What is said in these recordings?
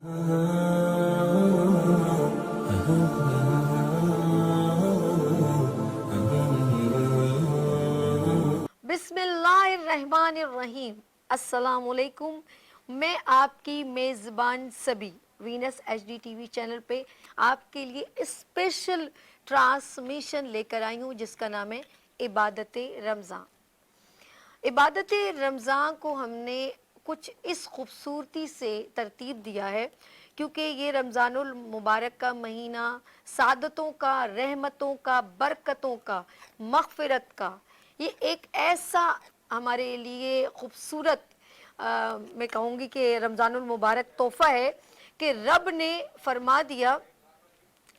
बिस्मिल्लाहिर्रहमानिर्रहीम। अस्सलाम वालेकुम। मैं आपकी मेज़बान सभी वीनस एचडी टीवी चैनल पे आपके लिए स्पेशल ट्रांसमिशन लेकर आई हूँ जिसका नाम है इबादत रमज़ान। इबादत रमज़ान को हमने कुछ इस खूबसूरती से तरतीब दिया है क्योंकि ये रमज़ानुल मुबारक का महीना सादतों का, रहमतों का, बरकतों का, मग़फ़िरत का, ये एक ऐसा हमारे लिए खूबसूरत मैं कहूँगी कि रमज़ानुल मुबारक तोहफ़ा है कि रब ने फरमा दिया,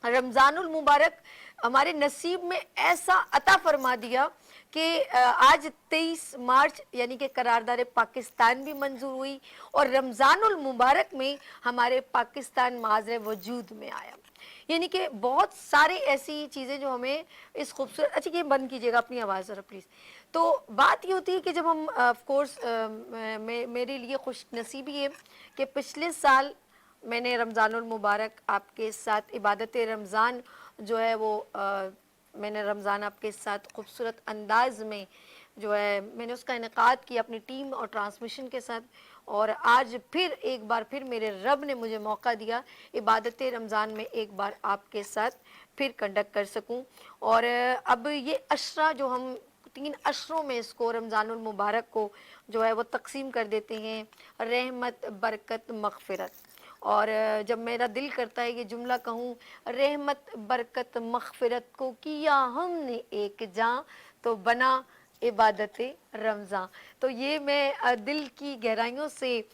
रमज़ानुल मुबारक हमारे नसीब में ऐसा अता फरमा दिया कि आज 23 मार्च यानी कि करारदाद पाकिस्तान भी मंजूर हुई और रमज़ानुल मुबारक में हमारे पाकिस्तान माज़रे वजूद में आया। यानी कि बहुत सारी ऐसी चीज़ें जो हमें इस खूबसूरत, अच्छा ये बंद कीजिएगा अपनी आवाज़ ज़रा प्लीज़। तो बात ये होती है कि जब हम ऑफ कोर्स मेरे लिए खुश नसीबी है कि पिछले साल मैंने रमज़ानुल मुबारक आपके साथ इबादत रमज़ान जो है वो मैंने रमज़ान आपके साथ खूबसूरत अंदाज में जो है मैंने उसका इनेकाद किया अपनी टीम और ट्रांसमिशन के साथ। और आज फिर एक बार फिर मेरे रब ने मुझे मौका दिया इबादत रमज़ान में एक बार आपके साथ फिर कंडक्ट कर सकूं। और अब ये अशरा जो हम 3 अशरों में इसको रमज़ानुल मुबारक को जो है वो तकसीम कर देते हैं, रहमत, बरकत, मग़फ़िरत। और जब मेरा दिल करता है ये जुमला कहूँ, रहमत, बरकत, मग़फ़िरत को किया हमने एक जान तो बना इबादत रमज़ान। तो ये मैं दिल की गहराइयों से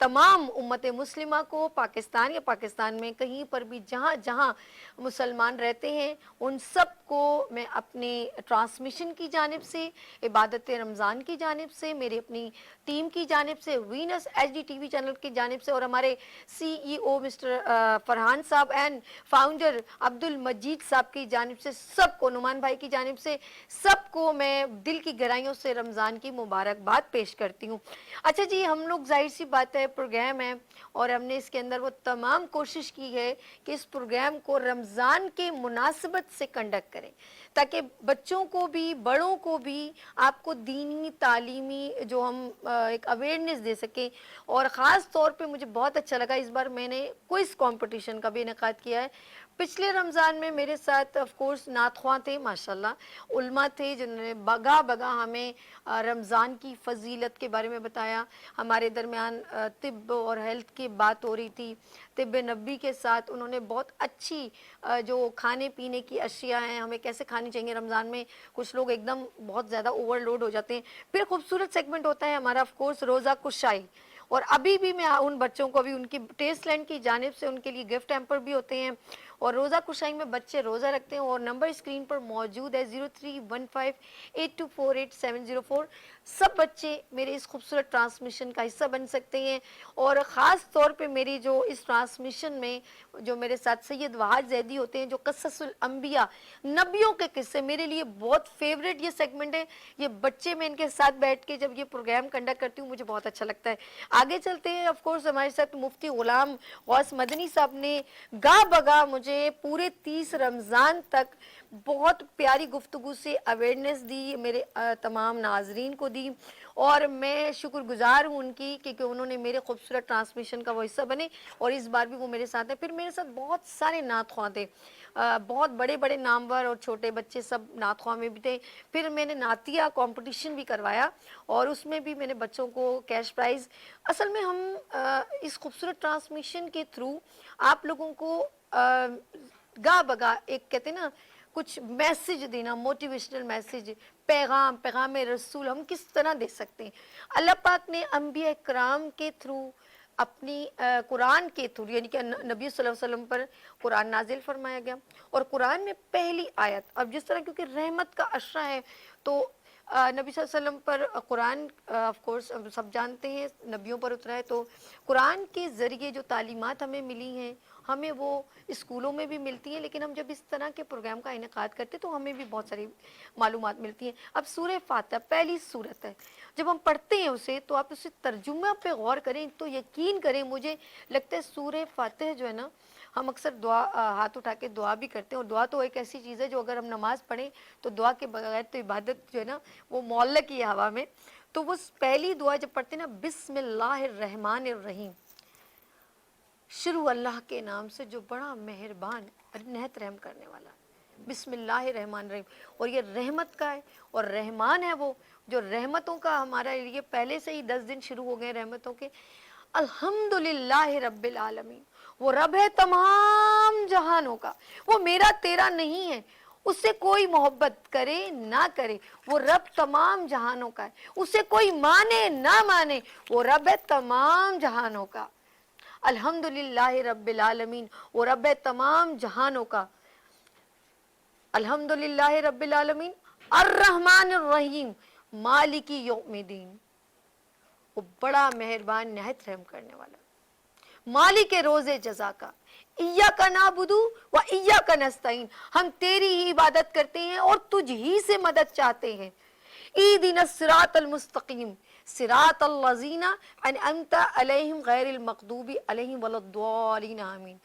तमाम उम्मत मुस्लिमा को पाकिस्तान या पाकिस्तान में कहीं पर भी जहाँ जहाँ मुसलमान रहते हैं उन सब को मैं अपने ट्रांसमिशन की जानिब से, इबादत रमज़ान की जानिब से, मेरी अपनी टीम की जानिब से, वीनस एचडी टीवी चैनल की जानिब से और हमारे CEO मिस्टर फरहान साहब एंड फाउंडर अब्दुल मजीद साहब की जानिब से, सबको, नुमान भाई की जानिब से, सबको मैं दिल की गहराइयों से रमज़ान की मुबारकबाद पेश करती हूँ। अच्छा जी, हम लोग जाहिर सी बात है प्रोग्राम है और हमने इसके अंदर वो तमाम कोशिश की है कि इस प्रोग्राम को रमज़ान के मुनासिबत से कंडक्ट करें ताकि बच्चों को भी, बड़ों को भी आपको दीनी तालीमी जो हम एक अवेयरनेस दे सकें। और ख़ास तौर पे मुझे बहुत अच्छा लगा इस बार मैंने क्विज़ कंपटीशन का भी इनेकाद किया है। पिछले रमज़ान में मेरे साथ ऑफ कोर्स नातख़्वां थे, माशाल्लाह, उलमा थे जिन्होंने बगा बगा हमें रमज़ान की फ़जीलत के बारे में बताया। हमारे दरमियान तिब और हेल्थ की बात हो रही थी, तिब नबी के साथ उन्होंने बहुत अच्छी जो खाने पीने की अशिया हैं हमें कैसे खानी चाहिए रमज़ान में, कुछ लोग एकदम बहुत ज़्यादा ओवरलोड हो जाते हैं। फिर खूबसूरत सेगमेंट होता है हमारा ऑफ कोर्स रोज़ा कुशाई, और अभी भी मैं उन बच्चों को अभी उनकी टेस्ट लैंड की जानिब से उनके लिए गिफ्ट हैम्पर भी होते हैं और रोज़ा कुशाई में बच्चे रोज़ा रखते हैं और नंबर स्क्रीन पर मौजूद है 031582484704। सब बच्चे मेरे इस खूबसूरत ट्रांसमिशन का हिस्सा बन सकते हैं। और ख़ास तौर पे मेरी जो इस ट्रांसमिशन में जो मेरे साथ सैयद वहाद ज़ैदी होते हैं, जो क़ससुल अंबिया, नबियों के किस्से, मेरे लिए बहुत फेवरेट ये सेगमेंट है। ये बच्चे, मैं इनके साथ बैठ के जब ये प्रोग्राम कंडक्ट करती हूँ मुझे बहुत अच्छा लगता है। आगे चलते हैं, ऑफ कोर्स हमारे साथ मुफ्ती ग़ुलाम गौस मदनी साहब ने गा बगा मुझे पूरे 30 रमज़ान तक बहुत प्यारी गुफ्तगू से अवेयरनेस दी, मेरे तमाम नाजरीन को दी और मैं शुक्रगुजार हूँ उनकी क्योंकि उन्होंने मेरे खूबसूरत ट्रांसमिशन का वो हिस्सा बने और इस बार भी वो मेरे साथ हैं। फिर मेरे साथ बहुत सारे नात ख्वां थे, बहुत बड़े बड़े नामवर और छोटे बच्चे सब नात ख्वां में भी थे। फिर मैंने नातिया कंपटीशन भी करवाया और उसमें भी मैंने बच्चों को कैश प्राइज़, असल में हम इस खूबसूरत ट्रांसमिशन के थ्रू आप लोगों को गा बगा एक कहते हैं ना कुछ मैसेज देना, मोटिवेशनल मैसेज, पैगाम, पैगाम रसूल हम किस तरह दे सकते हैं। अल्लाह पाक ने अंबिया कराम के थ्रू अपनी कुरान के थ्रू यानी कि नबी सल्लल्लाहु अलैहि वसल्लम पर कुरान नाजिल फरमाया गया और कुरान में पहली आयत, अब जिस तरह क्योंकि रहमत का अशरा है तो नबी सल्लल्लाहु अलैहि वसल्लम पर कुरान ऑफ कोर्स सब जानते हैं नबियों पर उतरा है, तो कुरान के ज़रिए जो तालीमात हमें मिली हैं हमें वो स्कूलों में भी मिलती हैं, लेकिन हम जब इस तरह के प्रोग्राम का इनेकाद करते हैं तो हमें भी बहुत सारी मालूमात मिलती हैं। अब सूरह फातिहा पहली सूरत है, जब हम पढ़ते हैं उसे तो आप उसे तर्जुमा पे गौर करें तो यकीन करें मुझे लगता है सूरह फातिहा जो है ना, हम अक्सर दुआ हाथ उठा के दुआ भी करते हैं, और दुआ तो एक ऐसी चीज़ है जो अगर हम नमाज पढ़ें तो दुआ के बगैर तो इबादत जो है ना वो मौल्लक ही है हवा में। तो वो पहली दुआ जब पढ़ते हैं ना, बिस्मिल्लाहिर्रहमानिर्रहीम, शुरू अल्लाह के नाम से जो बड़ा मेहरबान और नहत रहम करने वाला, बिस्मिल्लाहिर्रहमानिर्रहीम। और ये रहमत का है और रहमान है वो जो रहमतों का हमारा लिए पहले से ही 10 दिन शुरू हो गए रहमतों के। अल्हम्दुलिल्लाह रब्बिल आलमीन, वो रब है तमाम जहानों का, वो मेरा तेरा नहीं है, उससे कोई मोहब्बत करे ना करे, वो रब तमाम जहानों का है, उसे कोई माने ना माने, वो रब है तमाम जहानों का। अल्हम्दुलिल्लाह रब्बिल आलमीन, वो रब है तमाम जहानों का। अल्हम्दुलिल्लाह रब्बिल आलमीन अर्रहमानिर रहीम मालिकी यौमिद्दीन, वो बड़ा मेहरबान नहायत रहम करने वाला, मालिक रोज़े जज़ा का। इय्याका नाबुदु व इय्याका नस्तईन, हम तेरी ही इबादत करते हैं और तुझ ही से मदद चाहते हैं। इहदिनस सिरातल मुस्तकीम सिरातल लज़ीना अनअमता अलैहिम गैरिल मग़दूबी अलैहिम वलद्दालिन आमीन,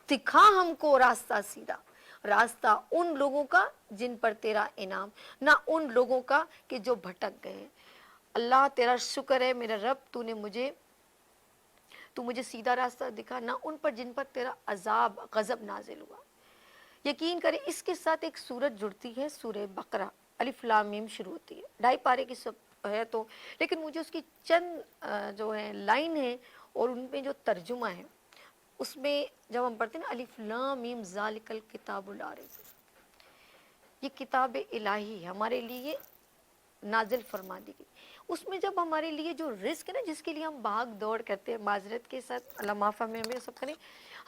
दिखा हमको रास्ता सीधा, रास्ता उन लोगों का जिन पर तेरा इनाम, ना उन लोगों का कि जो भटक गए। अल्लाह तेरा शुक्र है मेरा रब, तू मुझे सीधा रास्ता दिखा, ना उन पर जिन पर तेरा अजाब गजब नाजिल हुआ। यकीन करें इसके साथ एक सूरत जुड़ती है, सूरह बकरा, अलिफ लाम मीम शुरू होती है, 2.5 पारे की सब है तो, लेकिन मुझे उसकी चंद जो है लाइन है और उनमें जो तर्जुमा है उसमें जब हम पढ़ते हैं ना, अलिफ लाम मीम ज़ालिकल किताबुल ला रैब, ये किताब इलाही हमारे लिए नाजिल फरमा दी गई। उसमें जब हमारे लिए जो रिस्क है ना, जिसके लिए हम भाग दौड़ करते हैं, माजरत के साथ अल्लाह माफ़ा में हमें सब करें,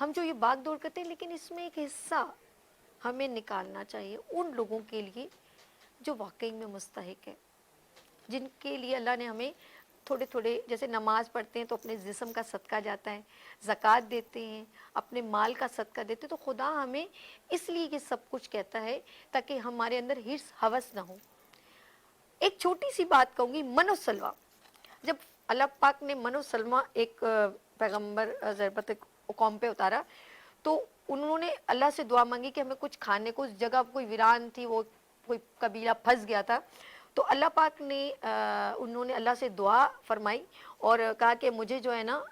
हम जो ये भाग दौड़ करते हैं, लेकिन इसमें एक हिस्सा हमें निकालना चाहिए उन लोगों के लिए जो वाकई में मुस्तहिक है, जिनके लिए अल्लाह ने हमें थोड़े थोड़े, जैसे नमाज पढ़ते हैं तो अपने जिस्म का सदका जाता है, ज़कात देते हैं, अपने माल का सदका देते हैं, तो खुदा हमें इसलिए ये सब कुछ कहता है ताकि हमारे अंदर हिर्स हवस ना हो। एक छोटी सी बात कहूँगी, मनो सलवा, जब अल्लाह पाक ने मनो सलमा एक पैगंबर ज़रबत कौम पे उतारा तो उन्होंने अल्लाह से दुआ मांगी कि हमें कुछ खाने को, उस जगह कोई वीरान थी, वो कोई कबीला फंस गया था, तो अल्लाह पाक ने उन्होंने अल्लाह से दुआ फरमाई और कहा कि मुझे जो है ना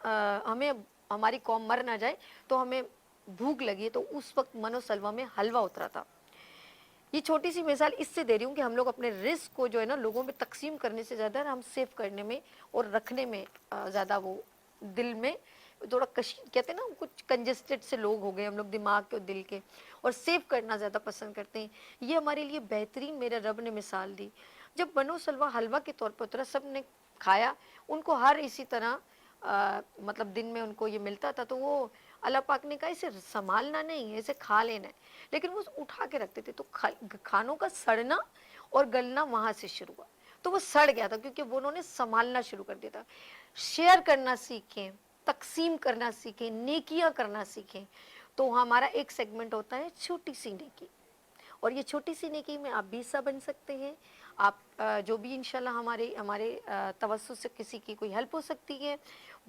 हमें हमारी कौम मर ना जाए तो हमें भूख लगी है, तो उस वक्त मनो सलवा में हलवा उतरा था। ये छोटी सी मिसाल इससे दे रही हूँ कि हम लोग अपने रिस्क को जो है ना लोगों में तकसीम करने से ज़्यादा हम सेव करने में और रखने में ज़्यादा वो दिल में थोड़ा कहते हैं ना, कुछ कंजेस्टेड से लोग हो गए हम लोग दिमाग के और दिल के, और सेव करना ज़्यादा पसंद करते हैं। ये हमारे लिए बेहतरीन मेरे रब ने मिसाल दी। जब बनो सलवा हलवा के तौर पर उतरा, सब ने खाया, उनको हर इसी तरह मतलब दिन में उनको ये मिलता था, तो वो अल्लाह पाक ने कहा इसे संभालना नहीं है, इसे खा लेना है, लेकिन वो उठा के रखते थे, तो खानों का सड़ना और गलना वहाँ से शुरू हुआ, तो वो सड़ गया था क्योंकि वो उन्होंने संभालना शुरू कर दिया था। शेयर करना सीखें, तकसीम करना सीखें, नेकियां करना सीखें, तो हमारा एक सेगमेंट होता है छोटी सी नेकी, और ये छोटी सी नेकी में आप भी हिस्सा बन सकते हैं। आप जो भी इंशाल्लाह हमारे तवस्सुत से किसी की कोई हेल्प हो सकती है।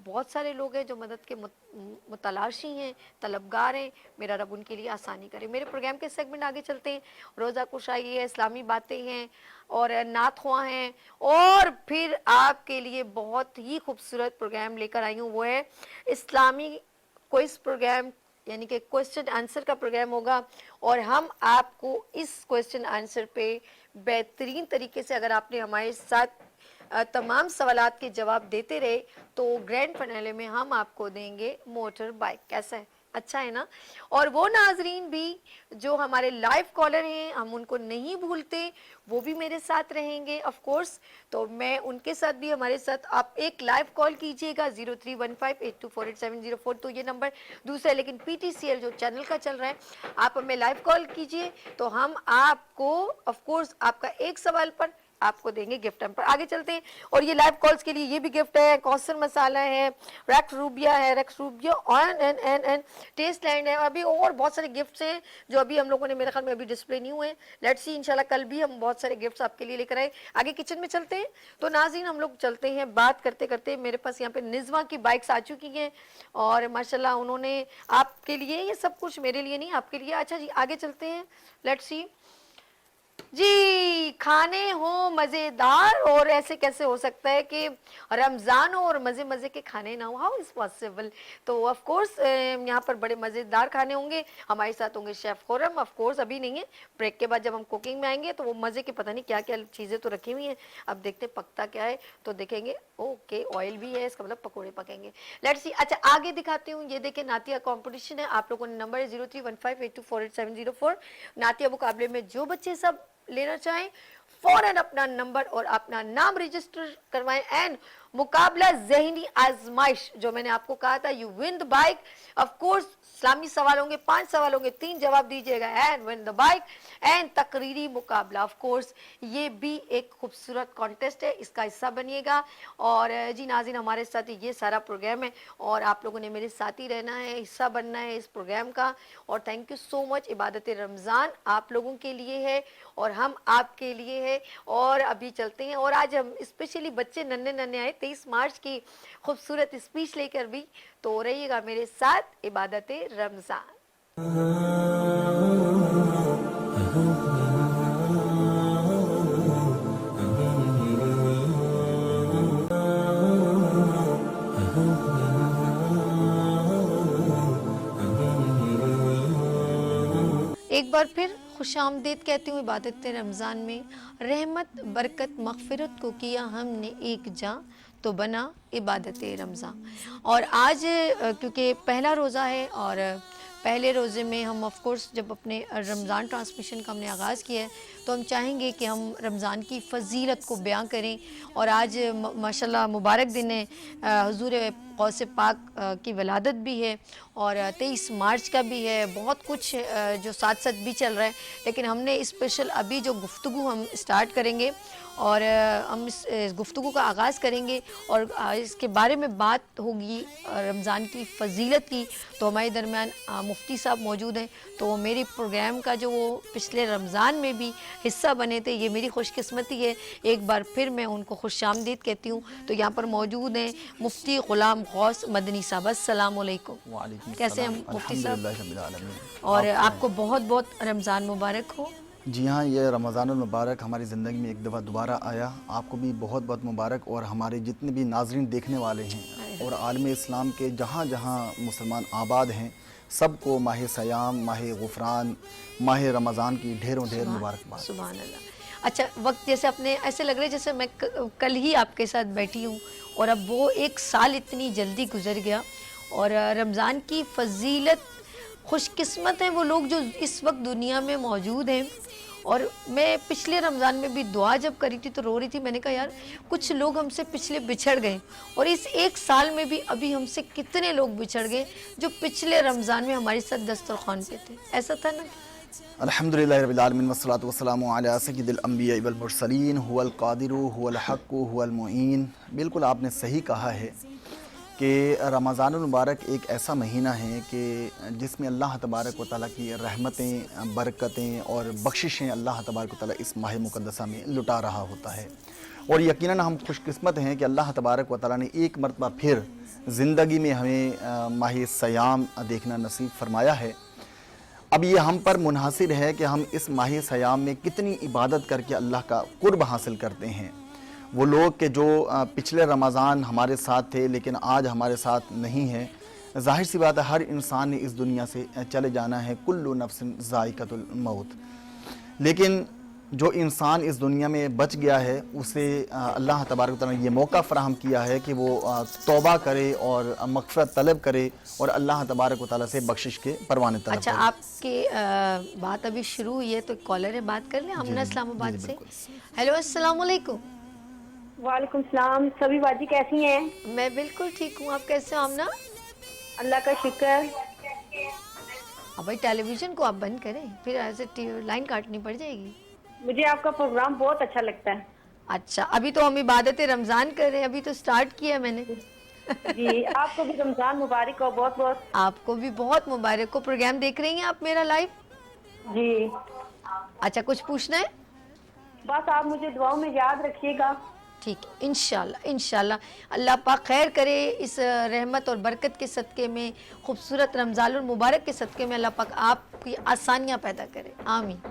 बहुत सारे लोग हैं जो मदद के मुतलाशी हैं, तलबगार हैं, मेरा रब उनके लिए आसानी करे। मेरे प्रोग्राम के सेगमेंट आगे चलते हैं, रोज़ा कुशाई है, इस्लामी बातें हैं और नात ख्वां हैं, और फिर आपके लिए बहुत ही खूबसूरत प्रोग्राम लेकर आई हूँ, वो है इस्लामी क्विज़ प्रोग्राम, यानी कि क्वेश्चन आंसर का प्रोग्राम होगा, और हम आपको इस क्वेश्चन आंसर पे बेहतरीन तरीके से, अगर आपने हमारे साथ तमाम सवालात के जवाब देते रहे, तो ग्रैंड फिनाले में हम आपको देंगे मोटर बाइक। कैसा है, अच्छा है ना? और वो नाजरीन भी जो हमारे लाइव कॉलर हैं, हम उनको नहीं भूलते, वो भी मेरे साथ रहेंगे ऑफ कोर्स, तो मैं उनके साथ भी, हमारे साथ आप एक लाइव कॉल कीजिएगा 0315824870, तो ये नंबर दूसरा है, लेकिन PTCL जो चैनल का चल रहा है, आप हमें लाइव कॉल कीजिए तो हम आपको ऑफ कोर्स आपका एक सवाल पर आपको देंगे गिफ्ट हम पर। आगे चलते हैं, और ये लाइव कॉल्स के लिए ये भी गिफ्ट है, कौसर मसाला है, रैक्स रूबिया एंड टेस्ट लैंड है, अभी और बहुत सारे गिफ्ट्स हैं जो अभी हम लोगों ने, मेरे ख्याल में अभी डिस्प्ले नहीं हुए हैं। लेट्स सी, इंशाल्लाह कल भी हम बहुत सारे गिफ्ट्स आपके लिए लेकर आए। आगे किचन में चलते हैं। तो नाज़रीन, हम लोग चलते हैं, बात करते करते मेरे पास यहाँ पे निज़्मा की बाइक्स आ चुकी हैं, और माशाल्लाह उन्होंने आपके लिए, ये सब कुछ मेरे लिए नहीं, आपके लिए। अच्छा जी, आगे चलते हैं, लेट्स सी जी। खाने हो मजेदार, और ऐसे कैसे हो सकता है कि रमजान हो और मजे मजे के खाने ना हो, हाउ इज पॉसिबल। तो ऑफ कोर्स यहाँ पर बड़े मजेदार खाने होंगे, हमारे साथ होंगे शेफ खुरम। ऑफ कोर्स अभी नहीं है, ब्रेक के बाद जब हम कुकिंग में आएंगे तो वो मजे के पता नहीं क्या क्या चीजें तो रखी हुई हैं, अब देखते पकता क्या है तो देखेंगे। ओके, ऑयल भी है, इसका मतलब पकोड़े पकेंगे। Let's see. अच्छा, आगे दिखाती हूँ, ये देखें नातिया कंपटीशन है, आप लोगों ने नंबर है 0315824870 नातिया मुकाबले में जो बच्चे सब लेना चाहें फौरन अपना नंबर और अपना नाम रजिस्टर करवाएं, एंड मुकाबला ज़हनी आजमाइश जो मैंने आपको कहा था, you win the bike. Of course इस्लामी सवाल होंगे, 5 सवाल होंगे, 3 जवाब दीजिएगा and win the bike. And तकरीरी मुकाबला, ऑफ कोर्स ये भी एक खूबसूरत कॉन्टेस्ट है, इसका हिस्सा बनिएगा। और जी नाज़रीन, हमारे साथ ये सारा प्रोग्राम है और आप लोगों ने मेरे साथ ही रहना है, हिस्सा बनना है इस प्रोग्राम का। और थैंक यू सो मच। इबादत रमज़ान आप लोगों के लिए है और हम आपके लिए है। और अभी चलते हैं, और आज हम स्पेशली बच्चे नन्हे नन्हे आए 23 मार्च की खूबसूरत स्पीच लेकर भी, तो रहिएगा मेरे साथ इबादत रमज़ान। एक बार फिर खुशामदीद कहती हूँ इबादत रमज़ान में। रहमत बरकत मग़फ़िरत को किया हमने एक जा, तो बना इबादत रमज़ान। और आज क्योंकि पहला रोज़ा है, और पहले रोज़े में हम ऑफ कोर्स जब अपने रमज़ान ट्रांसमिशन का हमने आगाज़ किया है तो हम चाहेंगे कि हम रमज़ान की फ़जीलत को बयां करें। और आज माशाल्लाह मुबारक दिन है, हुज़ूर गौसे पाक की वलादत भी है, और 23 मार्च का भी है, बहुत कुछ जो साथ साथ भी चल रहा है। लेकिन हमने स्पेशल अभी जो गुफ्तगू हम स्टार्ट करेंगे, और हम इस गुफ्तगू का आगाज़ करेंगे, और इसके बारे में बात होगी रमज़ान की फ़जीलत की। तो हमारे दरमियान मुफ्ती साहब मौजूद हैं, तो मेरी प्रोग्राम का जो वो पिछले रमज़ान में भी हिस्सा बने थे, ये मेरी खुशकिस्मती है। एक बार फिर मैं उनको खुशामदीद कहती हूँ। तो यहाँ पर मौजूद हैं मुफ्ती ग़ुलाम गौस मदनी साहब। अस्सलाम वालेकुम, कैसे हैं मुफ्ती साहब? और आपको बहुत बहुत रमज़ान मुबारक हो। जी हाँ, ये रमज़ानुल मुबारक हमारी ज़िंदगी में एक दफ़ा दोबारा आया, आपको भी बहुत बहुत मुबारक, और हमारे जितने भी नाज़रीन देखने वाले हैं और आलम इस्लाम के जहाँ जहाँ मुसलमान आबाद हैं, सबको माह सयाम, माह गुफ़रान, माह रमज़ान की ढेरों ढेर मुबारकबाद। सुभान अल्लाह। अच्छा, वक्त जैसे अपने ऐसे लग रहा है जैसे मैं कल ही आपके साथ बैठी हूँ, और अब वो एक साल इतनी जल्दी गुजर गया। और रमज़ान की फ़जीलत, खुशकिस्मत हैं वो लोग जो इस वक्त दुनिया में मौजूद हैं। और मैं पिछले रमज़ान में भी दुआ जब करी थी तो रो रही थी, मैंने कहा यार कुछ लोग हमसे पिछले बिछड़ गए, और इस एक साल में भी अभी हमसे कितने लोग बिछड़ गए जो पिछले रमज़ान में हमारे साथ दस्तरखान पे थे। ऐसा था ना? अल्हम्दुलिल्लाह रब्बिल आलमीन वस्सलातु वस्सलामु अला सय्यिदिल अंबिया वल मुरसलीन हुवल कादिरु हुवल हक्कु हुवल मुईन। बिल्कुल आपने सही कहा है कि रमज़ानुल मुबारक एक ऐसा महीना है कि जिसमें अल्लाह तबारक व तआला की रहमतें, बरकतें और बख्शिशें अल्लाह तबारक व तआला इस माह मुक़द्दसा में लुटा रहा होता है। और यकीनन हम खुशकिस्मत हैं कि अल्लाह तबारक व तआला ने एक मरतबा फिर ज़िंदगी में हमें माह सयाम देखना नसीब फरमाया है। अब ये हम पर मुनहसिर है कि हम इस माह सयाम में कितनी इबादत करके अल्लाह का कुर्ब हासिल करते हैं। वो लोग के जो पिछले रमज़ान हमारे साथ थे लेकिन आज हमारे साथ नहीं है, ज़ाहिर सी बात है हर इंसान ने इस दुनिया से चले जाना है, कुल्लु नफ्सिन ज़ाइक़तुल मौत। लेकिन जो इंसान इस दुनिया में बच गया है उसे अल्लाह तबारक व तआला ने ये मौका फ़राहम किया है कि वो तौबा करे और मग़फ़िरत तलब करे और अल्लाह तबारक व तआला से बख्शिश के परवाने तलब करे। अच्छा, आपके बात अभी शुरू हुई है तो कॉलर है, बात कर लें। हमना इस्लामाबाद से। हेलो, अस्सलाम वालेकुम। वालेकुम सलाम। सभी बाजी कैसी हैं? मैं बिल्कुल ठीक हूँ, आप कैसे हो आमना? अल्लाह का शुक्र। अब भाई टेलीविज़न को आप बंद करें, फिर ऐसे लाइन काटनी पड़ जाएगी। मुझे आपका प्रोग्राम बहुत अच्छा लगता है। अच्छा, अभी तो हम इबादत रमज़ान कर रहे हैं, अभी तो स्टार्ट किया है मैंने। जी, आपको भी रमजान मुबारक हो बहुत बहुत। आपको भी बहुत मुबारक हो। प्रोग्राम देख रही हैं आप मेरा लाइव? जी, अच्छा, कुछ पूछना है? बस आप मुझे दुआओं में याद रखिएगा। ठीक है, इंशाल्लाह इंशाल्लाह। अल्लाह पाक खैर करे, इस रहमत और बरकत के सदक़े में, खूबसूरत रमज़ानुल मुबारक के सदक़े में अल्लाह पाक आपकी आसानियाँ पैदा करे, आमीन।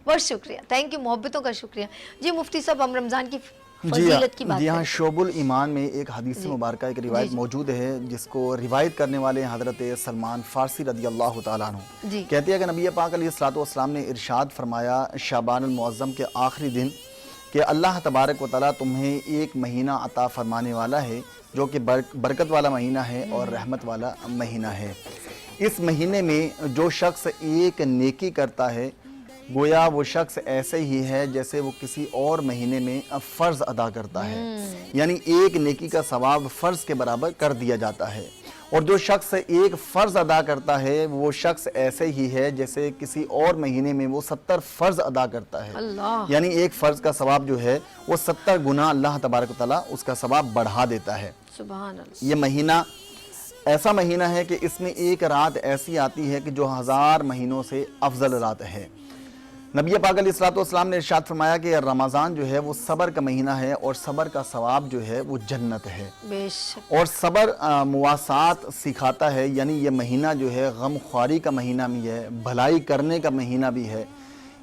बहुत शुक्रिया, थैंक यू, मोहब्बतों का शुक्रिया। जी मुफ्ती साहब, हम रमज़ान की फजीलत की बात जी हाँ, करें। शोबुल ईमान में एक हदीस जी। मुबारक एक रिवायत जी। मौजूद है, जिसको रिवायत करने वाले हैं हज़रत सलमान फ़ारसी रदी अल्लाह तआला अन्हु। जी। कहते हैं कि नबी पाक अलैहिस्सलातु वस्सलाम ने इरशाद फरमाया शाबानुल मुअज़्ज़म के आखिरी दिन कि अल्लाह तबारक व तआला तुम्हें एक महीना अता फरमाने वाला है जो कि बरकत वाला महीना है और रहमत वाला महीना है। इस महीने में जो शख्स एक नेकी करता है, गोया वो शख्स ऐसे ही है जैसे वो किसी और महीने में फ़र्ज़ अदा करता है, यानी एक नेकी का सवाब फ़र्ज़ के बराबर कर दिया जाता है। और जो शख्स एक फ़र्ज़ अदा करता है, वो शख्स ऐसे ही है जैसे किसी और महीने में वो 70 फ़र्ज़ अदा करता है। अल्लाह। यानी एक फ़र्ज़ का सवाब जो है वो 70 गुना अल्लाह तबारक व तआला उसका सवाब बढ़ा देता है। सुभान अल्लाह। ये महीना ऐसा महीना है कि इसमें एक रात ऐसी आती है कि जो 1000 महीनों से अफजल रात है। नबी पाक अलैहिस्सलातु वस्सलाम ने इरशाद फरमाया कि रमज़ान जो है वो सब्र का महीना है और सब्र का सवाब जो है वो जन्नत है। बेशक। और सब्र मुवासात सिखाता है, यानी ये महीना जो है गम ख्वारी का महीना भी है, भलाई करने का महीना भी है।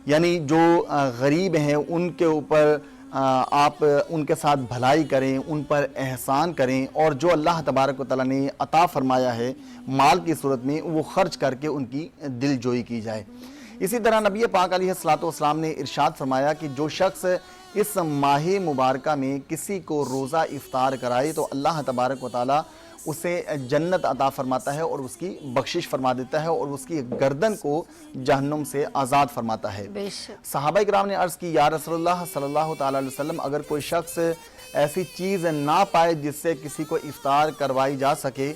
यानी जो गरीब हैं उनके ऊपर आप उनके साथ भलाई करें, उन पर एहसान करें, और जो अल्लाह तबारक व तआला ने अता फरमाया है माल की सूरत में, वो खर्च करके उनकी दिलजोई की जाए। इसी तरह नबी पाक अलैहिस्सलातु वस्सलाम ने इरशाद फरमाया कि जो शख्स इस माह मुबारक में किसी को रोज़ा इफ्तार कराए तो अल्लाह तबारक व तआला उसे जन्नत अता फरमाता है और उसकी बख्शिश फरमा देता है और उसकी गर्दन को जहन्नुम से आज़ाद फरमाता है। बेशक। सहाबा इकराम ने अर्ज़ की, या रसूलुल्लाह सल्लल्लाहु तआला अलैहि वसल्लम, अगर कोई शख्स ऐसी चीज़ ना पाए जिससे किसी को इफ्तार करवाई जा सके,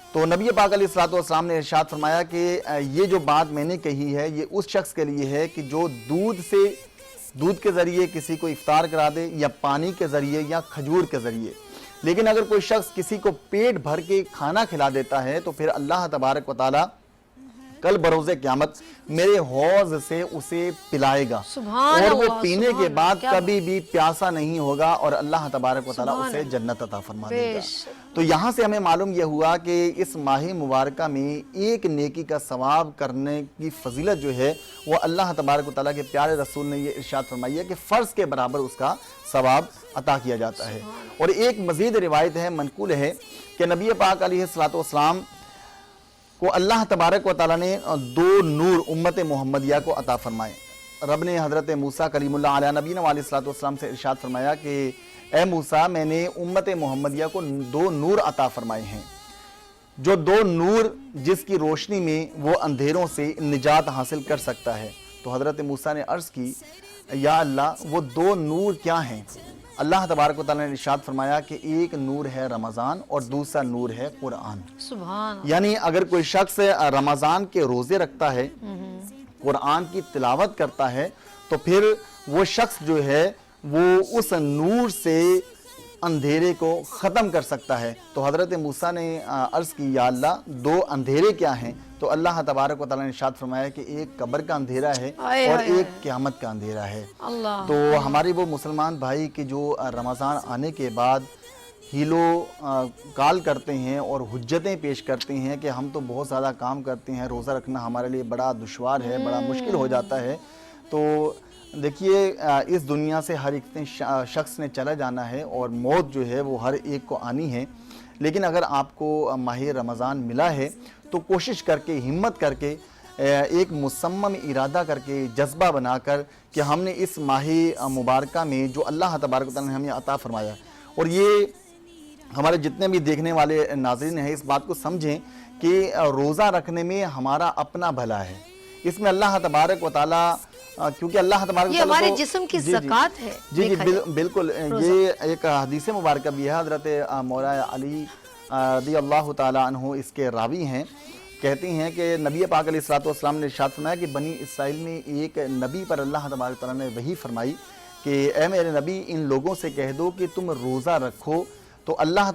तो नबी पाक अलैहिस्सलातु वस्सलाम ने इरशाद फरमाया कि ये जो बात मैंने कही है ये उस शख्स के लिए है कि जो दूध के ज़रिए किसी को इफ्तार करा दे, या पानी के ज़रिए, या खजूर के ज़रिए। लेकिन अगर कोई शख्स किसी को पेट भर के खाना खिला देता है तो फिर अल्लाह तबारक व तआला कल बरोज़े क़यामत मेरे हौज़ से उसे पिलाएगा सुभान और वो अल्लाह, पीने सुभान के बाद अल्लाह, क्या कभी भी प्यासा नहीं होगा और अल्लाह तबारक व तआला सुभान उसे अल्लाह। जन्नत अता फरमा देगा। बेशक। तो यहाँ से हमें मालूम यह हुआ कि इस माह मुबारक में एक नेकी का सवाब करने की फजीलत जो है वो अल्लाह तबारक व तआला के प्यारे रसूल ने ये इरशाद फरमाई है कि फ़र्ज़ के बराबर उसका सवाब अता किया जाता है। और एक मज़ीद रिवायत है, मनकूल है कि नबी पाक अलैहिस्सलातु वस्सलाम को अल्लाह तबारक व तआला ने 2 नूर उम्मत मोहम्मदिया को अता फरमाए। रब ने हज़रत मूसा कलीमुल्लाह अलैहि नबीना अलैहिस्सलातु वस्सलाम से इरशाद फरमाया कि ए मूसा, मैंने उम्मत मोहम्मदिया को 2 नूर अता फरमाए हैं, जो 2 नूर जिसकी रोशनी में वो अंधेरों से निजात हासिल कर सकता है। तो हज़रत मूसा ने अर्ज़ की, या अल्लाह, वो 2 नूर क्या हैं? अल्लाह तबारक व तआला ने इरशाद फरमाया कि एक नूर है रमज़ान और दूसरा नूर है कुरान। सुभान। यानी अगर कोई शख्स रमज़ान के रोज़े रखता है, कुरान की तिलावत करता है, तो फिर वो शख्स जो है वो उस नूर से अंधेरे को ख़त्म कर सकता है। तो हज़रत मूसा ने अर्ज़ की, या अल्लाह, 2 अंधेरे क्या हैं? तो अल्लाह तबारक व तआला ने इरशाद फरमाया कि एक कब्र का अंधेरा है आए और हाय एक क़यामत का अंधेरा है। अल्लाह। तो हमारे वो मुसलमान भाई कि जो रमज़ान आने के बाद हीलो काल करते हैं और हुज्जतें पेश करते हैं कि हम तो बहुत ज़्यादा काम करते हैं, रोज़ा रखना हमारे लिए बड़ा दुश्वार है, बड़ा मुश्किल हो जाता है। तो देखिए, इस दुनिया से हर एक शख्स ने चला जाना है और मौत जो है वो हर एक को आनी है। लेकिन अगर आपको माह रमज़ान मिला है तो कोशिश करके, हिम्मत करके, एक मुसम्मम इरादा करके, जज्बा बनाकर कि हमने इस माह मुबारक में जो अल्लाह तबारक व तआला ने हमें अता फरमाया, और ये हमारे जितने भी देखने वाले नाज़रीन हैं इस बात को समझें कि रोज़ा रखने में हमारा अपना भला है। इसमें अल्लाह तबारक व तआला, क्योंकि अल्लाह तबारक व ये तआला हमारे तो- जिस्म की जी, जी, ज़कात है। जी जी, देखा जाए। बिल्कुल। ये एक हदीस मुबारक भी है, हज़रत मौला अली रज़ी अल्लाह ताला अन्हु इसके रावी हैं। कहती हैं कि नबी पाक अलैहिस्सलातु वस्सलाम ने इरशाद फरमाया कि बनी इसराइल में एक नबी पर अल्लाह तबारक व तआला ने वही फरमाई کہ اے میرے نبی ان لوگوں سے کہہ دو کہ تم روزہ رکھو تو اللہ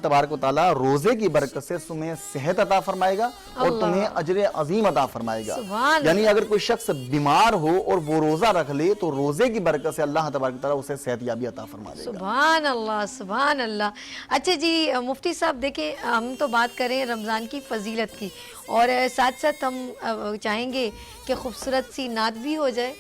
تبارک و تعالیٰ روزے کی برکت سے تمہیں صحت عطا فرمائے گا اور تمہیں اجر عظیم عطا فرمائے گا. یعنی اگر کوئی شخص بیمار ہو اور وہ روزہ رکھ لے تو روزے کی برکت سے اللہ تبارک و تعالیٰ اسے صحت یابی عطا فرما دے گا. سبحان اللہ سبحان اللہ. اچھا جی مفتی صاحب دیکھیں ہم تو بات کریں رمضان کی فضیلت کی اور ساتھ ساتھ ہم چاہیں گے کہ خوبصورت سی نعت بھی ہو جائے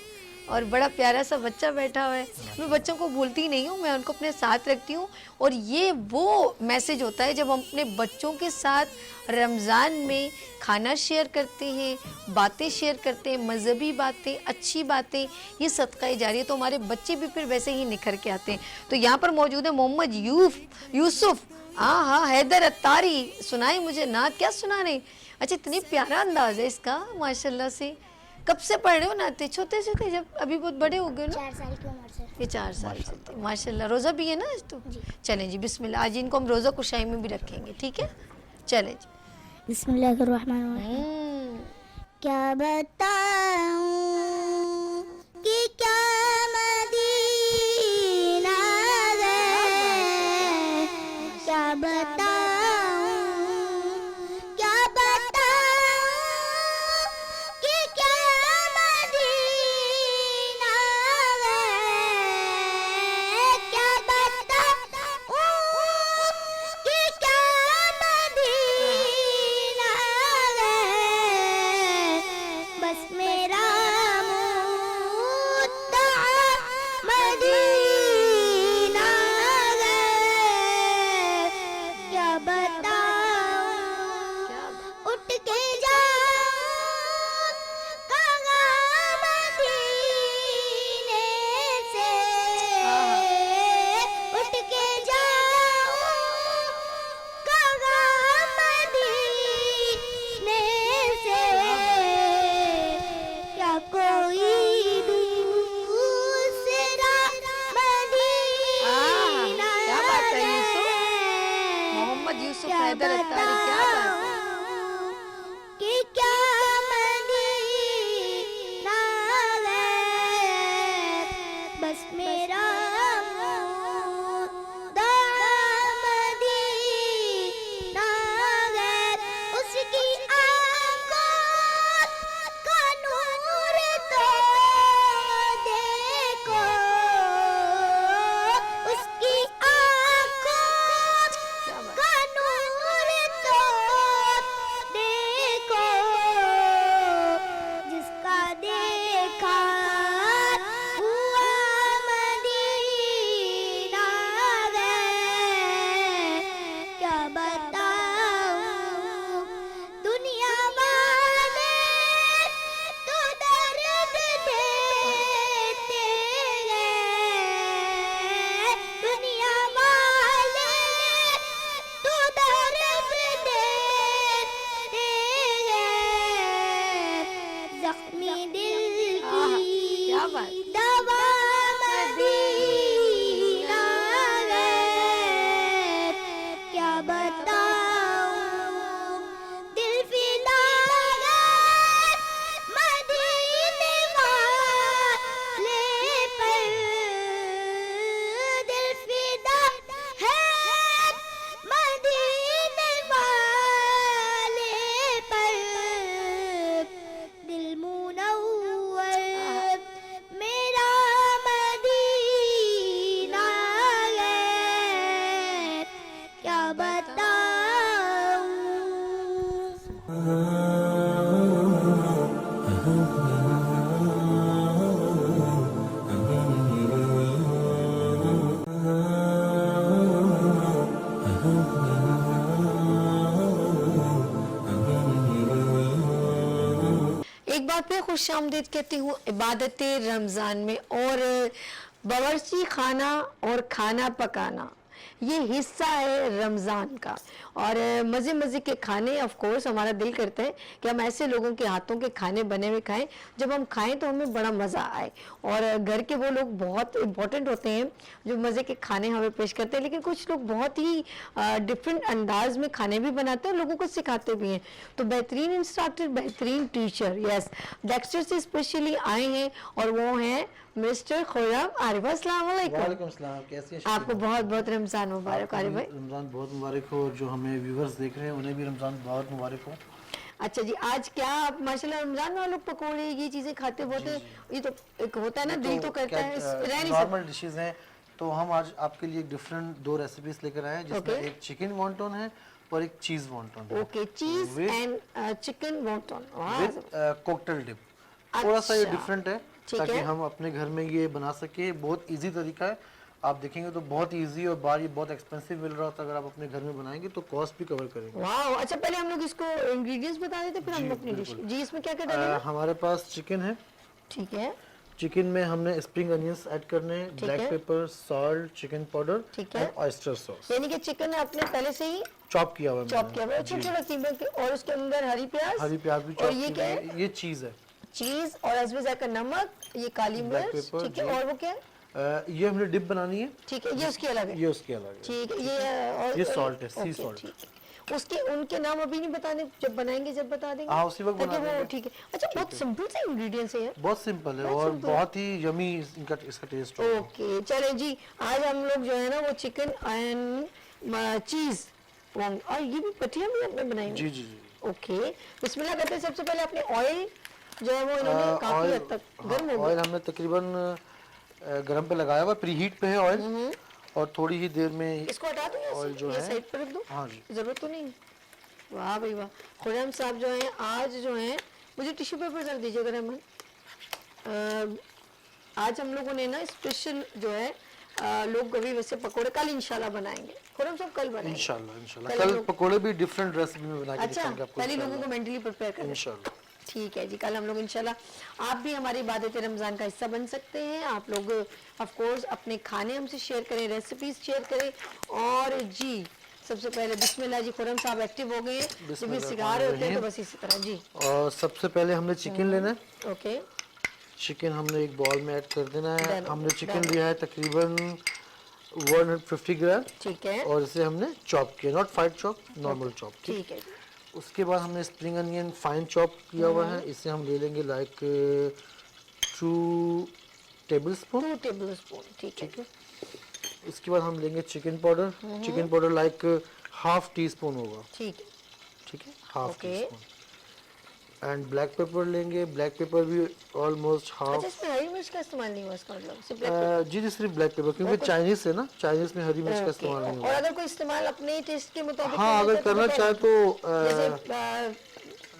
اور بڑا پیارا سا بچہ بیٹھا ہوا ہے. میں بچوں کو بھولتی نہیں ہوں, میں ان کو اپنے ساتھ رکھتی ہوں اور یہ وہ میسج ہوتا ہے جب ہم اپنے بچوں کے ساتھ رمضان میں کھانا شیئر کرتے ہیں, باتیں شیئر کرتے ہیں, مذہبی باتیں, اچھی باتیں, یہ صدقہ جاریہ تو ہمارے بچے بھی پھر ویسے ہی نکھر کے آتے ہیں. تو یہاں پر موجود ہے محمد یوسف, ہاں حیدر اتاری, سنائیں مجھے نعت. کیا سنا رہے؟ اچھا اتنی پیارا انداز ہے اس کا ماشاءاللہ سے. کب سے پڑھ رہے ہو نعتیں؟ چھوٹے سے تھے جب ابھی بہت بڑے ہو گئے نا؟ 4 سال کی عمر سے. یہ 4 سال سے تھے ماشاءاللہ. روزہ بھی ہے نا آج تو؟ چلیں جی بسم اللہ. آج ان کو ہم روزہ کشائی میں بھی رکھیں گے, ٹھیک ہے؟ چلیں جی. بسم اللہ الرحمن الرحیم. کیا بتاؤں کہ کیا مدینہ ہے, کیا بتاؤں کیا بتاؤں کہ کیا مدینہ ہے, کیا بتاؤں کہ کیا مدینہ ہے, بس میرا مدعا مدینہ ہے, کیا بتاؤں اٹھ کے جاؤں کہاں مدینے سے, اٹھ کے جاؤں کہاں مدینے سے, کیا کوئی دوسرا مدینہ کیا بات ہے یوسف, ہے, محمد یوسف کیا حیدر اتاری, کیا بات ہے. بتاؤں کہ کیا مدینہ ہے, بس میرا مدعا مدینہ ہے, اس کی آنکھوں کا نور تو دیکھو, اس کی آنکھوں کا نور تو دیکھو, جس کا دیکھا ہوا مدینہ ہے, کیا بتاؤں دنیا والے تو درد دیتے ہیں, دنیا والے تو درد دیتے ہیں, زخمی دل کی کیا بات. دوا مدینہ ہے, کیا بتاؤں دل فدا ہے مدینے والے پر, دل فدا ہے مدینے والے پر, دل منور میرا مدینہ ہے, کیا بتاؤں. ایک بار پھر خوش آمدید کہتی ہوں عبادت رمضان میں, اور باورچی خانہ اور کھانا پکانا یہ حصہ ہے رمضان کا اور مزے مزے کے کھانے آف کورس ہمارا دل کرتا ہے کہ ہم ایسے لوگوں کے ہاتھوں کے کھانے بنے ہوئے کھائیں جب ہم کھائیں تو ہمیں بڑا مزہ آئے اور گھر کے وہ لوگ بہت امپورٹنٹ ہوتے ہیں جو مزے کے کھانے ہمیں پیش کرتے ہیں لیکن کچھ لوگ بہت ہی ڈفرینٹ انداز میں کھانے بھی بناتے ہیں لوگوں کو سکھاتے بھی ہیں تو بہترین انسٹرکٹر بہترین ٹیچر یس ڈیکسٹر سے اسپیشلی آئے ہیں اور وہ ہیں مسٹر خرم عارف السلام علیکم وعلیکم السلام کیسی ہیں آپ کو بہت بہت رمضان مبارک عارف بھائی رمضان بہت مبارک ہو جو ہمیں ویورز دیکھ رہے ہیں انہیں بھی رمضان بہت مبارک ہو اچھا جی آج کیا آپ ماشاءاللہ رمضان میں لوگ پکوڑے یہ چیزیں کھاتے ہوتے یہ تو ایک ہوتا ہے نا دل تو کرتا ہے رہ نہیں نارمل ڈشز ہیں تو ہم آج آپ کے لیے ڈفرینٹ دو ریسیپیز لے کر آئے ہیں جس میں ایک چکن وانٹون ہے اور ایک چیز وانٹون ہے okay cheese and chicken wonton with cocktail dip تھوڑا سا یہ ڈفرینٹ ہے تاکہ ہم اپنے گھر میں یہ بنا سکیں بہت ایزی طریقہ ہے آپ دیکھیں گے تو بہت ایزی اور باہر یہ بہت ایکسپینسو مل رہا ہوتا ہے اگر آپ اپنے گھر میں بنائیں گے تو کاسٹ بھی کور کریں گے واو اچھا پہلے ہم لوگ اس کو انگریڈینٹس بتا دیتے پھر ہم اپنی ڈش جی اس میں کیا کیا ڈالیں گے ہمارے پاس چکن ہے ٹھیک ہے چکن میں ہم نے اسپرنگ انینس ایڈ کرنے ہیں black paper salt chicken powder اور آئسٹر سوس یعنی کہ چکن آپ نے پہلے سے ہی چاپ کیا ہوا ہے چاپ کیا ہوا ہے چھوٹے چھوٹے قیمے کے اور اس کے اندر ہری پیاز بھی اور چاپ یہ کی کیا ہوئی ہے ہے یہ چیز ہے چیز اور اس میں ذائقہ نمک یہ کالی مرچ ٹھیک ہے اور وہ کیا ہے یہ ہم نے ڈپ بنانی ہے ٹھیک ہے یہ اس کی الگ ہے یہ اس کے الگ ہے ٹھیک ہے یہ سالٹ ہے سی سالٹ اس کے ان کے نام ابھی نہیں بتانے جب بنائیں گے جب بتا دیں گے ہاں اسی وقت بنا دیں گے ٹھیک ہے اچھا بہت سمپل سے انگریڈینٹس ہیں بہت سمپل ہے اور بہت ہی یمی اس کا ٹیسٹ ہوگا اوکے چلیں جی آج ہم لوگ جو ہے نا وہ چکن اینڈ چیز اور یہ بھی پٹیاں بھی ہم نے بنائی جی جی جی اوکے بسم اللہ کرتے ہیں سب سے پہلے اپنے آئل جو ہے وہ انہوں نے کافی حد تک گرم ہو آئل ہم نے تقریباً گرم پہ لگایا ہوا پری ہیٹ پہ ہے آئل اور تھوڑی ہی دیر میں اس کو ہٹا دوں آئل جو یہ ہے سائڈ پر رکھ دوں ہاں جی ضرورت تو نہیں واہ بھائی واہ خرم صاحب جو ہیں آج جو ہیں مجھے ٹیشو پیپر ذرا دیجیے گا رحمان آج ہم لوگوں نے نا اسپیشل جو ہے لوگ کبھی ویسے پکوڑے کل انشاءاللہ بنائیں گے خرم صاحب کل بنائیں گے انشاءاللہ کل پکوڑے بھی ڈیفرنٹ ریسیپی میں بنا کے اچھا دکھائیں گے آپ کو پہلے لوگوں کو مینٹلی پریپیئر کریں انشاءاللہ ٹھیک ہے جی کل ہم لوگ انشاءاللہ آپ بھی ہماری عبادت رمضان کا حصہ بن سکتے ہیں آپ لوگ آف کورس اپنے کھانے ہم سے شیئر کریں ریسیپیز شیئر کریں اور جی سب سے پہلے بسم اللہ جی خرم صاحب ایکٹیو ہو گئے ہیں جب بھی سگار ہوتے ہیں تو بس اسی طرح جی اور سب سے پہلے ہم نے چکن لینا ہے اوکے چکن ہم نے ایک بال میں ایڈ کر دینا ہے ہم نے چکن لیا ہے تقریباً 150 گرام ٹھیک ہے اور اسے ہم نے چاپ کیا ناٹ فائن چاپ نارمل چاپ ٹھیک ہے جی اس کے بعد ہم نے اسپرنگ انین فائن چاپ کیا ہوا ہے اسے ہم لے لیں گے like 2 table spoon 2 table spoon ٹھیک ہے اس کے بعد ہم لیں گے chicken powder like half T spoon ہوگا ٹھیک ہے half T spoon and black paper لیں گے بلیک پیپر بھی آلموسٹ ہاف اچھا اس میں ہری مرچ کا استعمال نہیں ہوا اس کا مطلب صرف بلیک جی صرف بلیک پیپر کیونکہ چائنیز ہے نا چائنیز میں ہری مرچ کا استعمال نہیں اور اگر کوئی استعمال اپنے ٹیسٹ کے مطابق ہاں اگر کرنا چاہے تو جیسے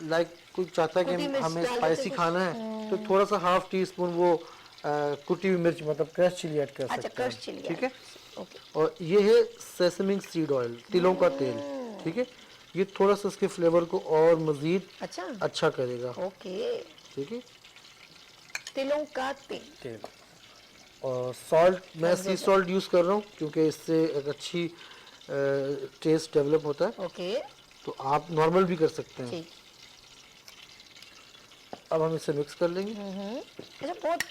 لائک کوئی چاہتا ہے کہ ہمیں اسپائسی کھانا ہے تو تھوڑا سا ہاف ٹی اسپون وہ کٹی ہوئی مرچ مطلب کریش چلی ایڈ کر سکتے ہیں ٹھیک ہے اور یہ ہے سیسمنگ سیڈ آئل تلوں کا تیل ٹھیک ہے یہ تھوڑا سا اس کے فلیور کو اور مزید اچھا کرے گا اوکے ٹھیک ہے تلوں کا تیل اور سالٹ میں سی سالٹ یوز کر رہا ہوں کیونکہ اس سے ایک اچھی ٹیسٹ ڈیولپ ہوتا ہے اوکے تو آپ نارمل بھی کر سکتے ہیں اب ہم اسے مکس کر لیں گے اچھا بہت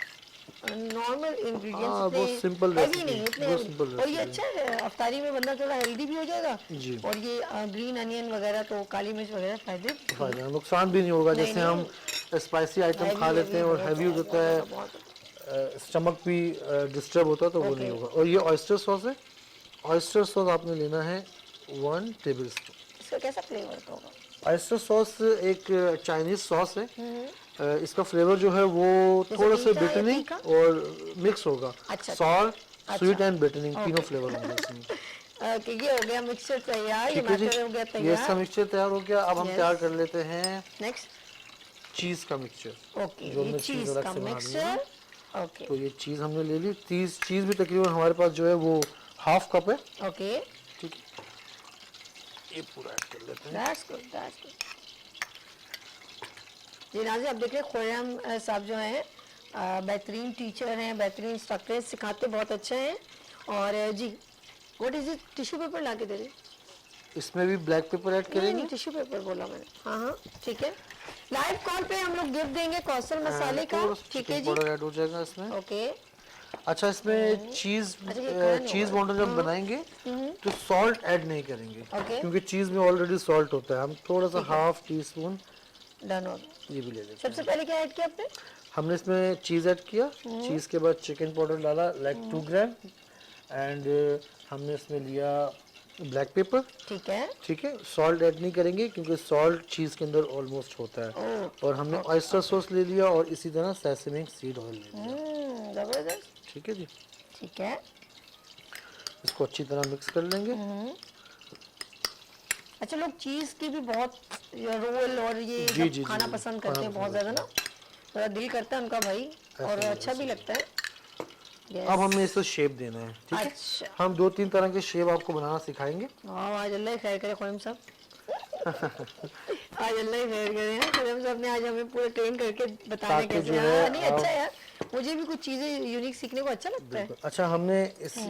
نارمل انگریڈینٹس بہت سمپل اتنے اور یہ اچھا ہے افطاری میں بندہ تھوڑا ہیلدی بھی ہو جائے گا اور یہ گرین انین وغیرہ تو کالی مرچ وغیرہ فائدہ نقصان بھی نہیں ہوگا جیسے ہم اسپائسی آئٹم کھا لیتے ہیں اور ہیوی ہو جاتا ہے اسٹمک بھی ڈسٹرب ہوتا ہے تو وہ نہیں ہوگا اور یہ آئسٹر سوس ہے آئسٹر سوس آپ نے لینا ہے 1 ٹیبل اسپون اس کا کیسا فلیور ہوگا آئسٹر سوس ایک چائنیز سوس ہے اس کا فلیور جو ہے وہ تھوڑا سا بیٹننگ اور مکس ہوگا سال سویٹ اینڈ بیٹننگ تینوں فلیور ہوں گے اس میں یہ ہو گیا مکسچر تیار ٹھیک ہے جی یہ سا مکسچر تیار ہو گیا اب ہم تیار کر لیتے ہیں چیز کا مکسچر جو ہم نے چیز الگ سے بنا لیا تو یہ چیز ہم نے لے لی چیز بھی تقریباً ہمارے پاس جو ہے وہ ہاف کپ ہے اوکے ٹھیک ہے یہ پورا ایڈ کر لیتے ہیں جی ناظرین آپ دیکھ رہے خرم صاحب جو ہیں بہترین ٹیچر ہیں بہترین انسٹرکٹر سکھاتے بہت اچھے ہیں اور جی what is it? Tissue paper ला के दे रही? इसमें भी ब्लैक पेपर ऐड नहीं करेंगे। नहीं, टिश्यू पेपर बोला मैंने। हाँ हाँ ठीक है। लाइव कॉल पे हम लोग गिफ्ट देंगे कौशल मसाले का, ठीक है जी। पाउडर ऐड हो जाएगा इसमें। ओके। अच्छा, इसमें चीज अच्छा, ये खाना नहीं चीज होगा। बॉन्डर जब बनाएंगे तो सॉल्ट ऐड नहीं करेंगे, ओके। क्योंकि चीज में ऑलरेडी सॉल्ट होता है। हम थोड़ा सा हाफ टी स्पून डन हो गया। ये भी ले लेते हैं। सबसे पहले क्या ऐड किया आपने? हमने इसमें चीज ऐड किया, चीज के बाद चिकन पाउडर डाला लाइक 2 ग्राम, एंड हमने इसमें लिया ब्लैक पेपर, ठीक है। ठीक है। सॉल्ट ऐड नहीं करेंगे क्योंकि सॉल्ट चीज के अंदर ऑलमोस्ट होता है। और हमने ऑयस्टर सॉस ले लिया और इसी तरह सेसमिक सीड ऑयल ले लिया, जबरदस्त। ठीक है जी। ठीक है। इसको अच्छी तरह मिक्स कर लेंगे। अच्छा, लोग चीज की भी बहुत रोल और ये जी, सब जी, खाना जी, पसंद खाना करते हैं बहुत ज्यादा ना, थोड़ा दिल करता है उनका भाई, और अच्छा भी लगता है। Yes. अब हमें इसे शेप देना है, ठीक है। अच्छा। हम 2-3 तरह के शेप आपको बनाना सिखाएंगे। वाह, आज अल्लाह खैर करे खुरम साहब। आज अल्लाह खैर करे हैं खुरम साहब ने, आज हमें पूरा ट्रेन करके बताना ताकि कैसे। जो है हाँ नहीं, अच्छा यार, मुझे भी कुछ चीजें यूनिक सीखने को अच्छा लगता है। अच्छा, हमने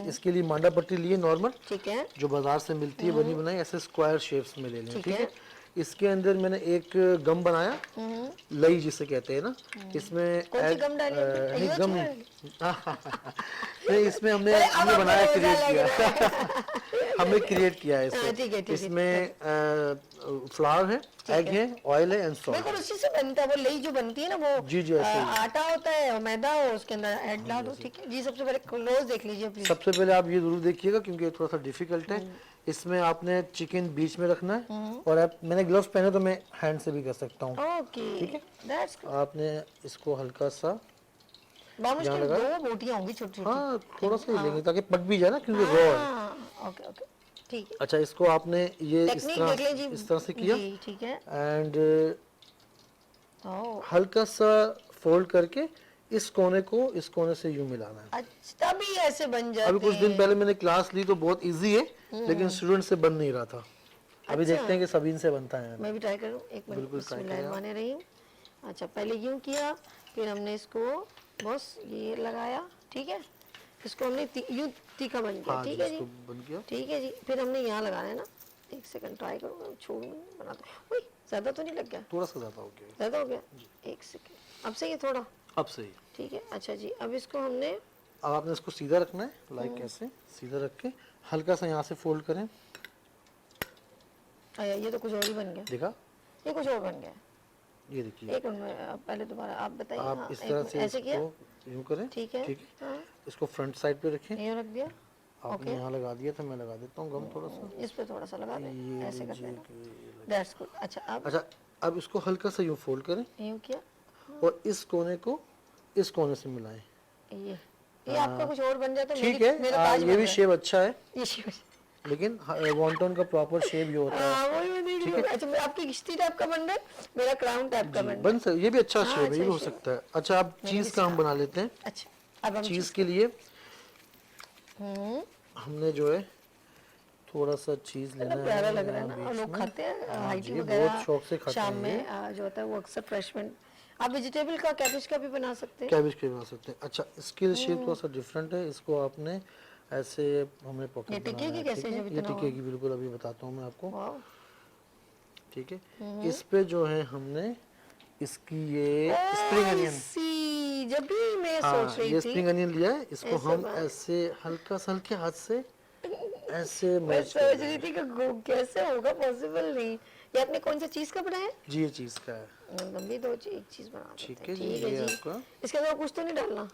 इसके लिए मांडा पट्टी ली है नॉर्मल, ठीक है। जो बाजार से मिलती है बनी बनाई, ऐसे स्क्वायर शेप्स में ले लें, ठीक ठीक है। है। इसके अंदर मैंने एक गम बनाया, लई जिसे कहते हैं ना, इसमें कौन सी गम डाली आपने? नहीं अयो, गम नहीं, इसमें हमने अरे, अब ये बनाया, आपको क्रिएट मजा लग किया हमने क्रिएट किया है हाँ, ठीक है, ठीक है। इसमें फ्लावर है, एग है, ऑयल है एंड सॉल्ट। बिल्कुल उसी से बनता है वो लई जो बनती है ना, वो जी, जी, ऐसे ही। आटा होता है और मैदा, और उसके अंदर ऐड ला दो, ठीक है जी। सबसे पहले क्लोज देख लीजिए प्लीज। सबसे पहले आप ये जरूर देखिएगा क्योंकि ये थोड़ा सा डिफिकल्ट है। इसमें आपने चिकन बीच में रखना है, और आप, मैंने ग्लव्स पहने तो मैं हैंड से भी कर सकता हूँ, ओके, ठीक है। That's good. आपने इसको हल्का सा, मुश्किल दो बोटियां होंगी छोटी छोटी। हाँ थोड़ा सा ही लेंगे ताकि पक भी जाए ना, क्योंकि रॉ है। हाँ, ओके ओके, ठीक है। अच्छा, इसको आपने ये टेक्निक देख लें जी। इस तरह से किया, जी, ठीक है। एंड ओह, हल्का सा फोल्ड करके इस कोने को इस कोने से यूं मिलाना है। अच्छा, तभी ऐसे बन जाते अभी कुछ दिन पहले मैंने क्लास ली तो बहुत इजी है, लेकिन स्टूडेंट से बन नहीं रहा था। अभी देखते हैं कि सबीन से बनता है। मैं भी ट्राई करूँ एक मिनट। बिल्कुल try करें आप। बिस्मिल्लाहिर्रहमानिर्रहीम। अच्छा, पहले यूं किया, फिर हमने इसको बस ये लगाया, ठीक है। इसको हमने यूं तीखा बन गया, हाँ ठीक जी, है जी, इसको बन गया। ठीक है जी। फिर हमने यहाँ लगाना है ना, एक सेकंड ट्राई करूँगा, छोड़ बना दो। ज्यादा तो नहीं लग गया? थोड़ा सा ज्यादा हो गया, ज्यादा हो गया, एक सेकंड। अब सही है थोड़ा? अब सही। ठीक है। अच्छा जी, अब इसको हमने, अब आपने इसको सीधा रखना है, लाइक ऐसे सीधा रख के हल्का सा यहाँ से फोल्ड करें। आया, ये तो कुछ और ही बन गया, देखा, ये कुछ और बन गया। ये देखिए। एक मिनट, पहले दोबारा आप बताइए। आप हाँ, इस एक तरह मिनट, से ऐसे किया, इसको यूं करें, ठीक है। ठीक है। हाँ, इसको फ्रंट साइड पे रखें। ये रख दिया। आपने यहाँ लगा दिया था, मैं लगा देता हूँ गम थोड़ा सा। इस पे थोड़ा सा लगा दें, ये ऐसे कर लीजिए देना, कि- दैट्स गुड। अच्छा, अब अच्छा, अब इसको हल्का सा यूं फोल्ड करें यूं किया, और इस कोने को इस कोने से मिलाएं। ये आपका कुछ और बन जाता है। ठीक है, मेरा ताज ये बन भी रहा शेप अच्छा है, है। ये शेप, लेकिन वॉन्टन का प्रॉपर शेप ये होता है। हाँ वही मैं देख रही हूँ। अच्छा, आपकी किश्ती टाइप का बन रहा है, मेरा क्राउन टाइप का बन रहा है। बन सकता, ये भी अच्छा हाँ, शेप है, ये भी हो अच्छा सकता है। अच्छा, अब चीज का हम बना लेते हैं। अच्छा, अब हम चीज के लिए हमने जो है थोड़ा सा चीज लेना है। प्यारा लग रहा है ना, बीच और लोग में। खाते हैं हाँ हाइटी जी, वगैरह, बहुत शौक से खाते शाम हैं में जो होता है वो अक्सर फ्रेशमेंट। आप वेजिटेबल का, कैबेज का भी बना सकते हैं। कैबेज के बना सकते हैं। अच्छा, इसकी शेप थोड़ा सा डिफरेंट है, इसको आपने ऐसे हमने पॉकेट ये बनाया टिकेगी है, कैसे ठीक है? जब ये इतना हो? टिकेगी बिल्कुल, अभी बताता हूँ मैं आपको, वाह, ठीक है। इस पे जो है हमने इसकी ये स्प्रिंग अनियन, सी, जब भी मैं हाँ सोच रही ये थी, स्प्रिंग अनियन लिया है, इसको ऐसे हम बात। ऐसे हल्का सा हल्के हाथ से ऐसे मैं मैच कर सोच देंगे। रही थी कि कैसे होगा, पॉसिबल नहीं। ये आपने कौन सा चीज का बनाया? जी, ये चीज का है, हम भी दो चीज, एक चीज बना देते ठीक हैं। है जी। ठीक है ये जी। आपका इसके अंदर कुछ तो नहीं डालना?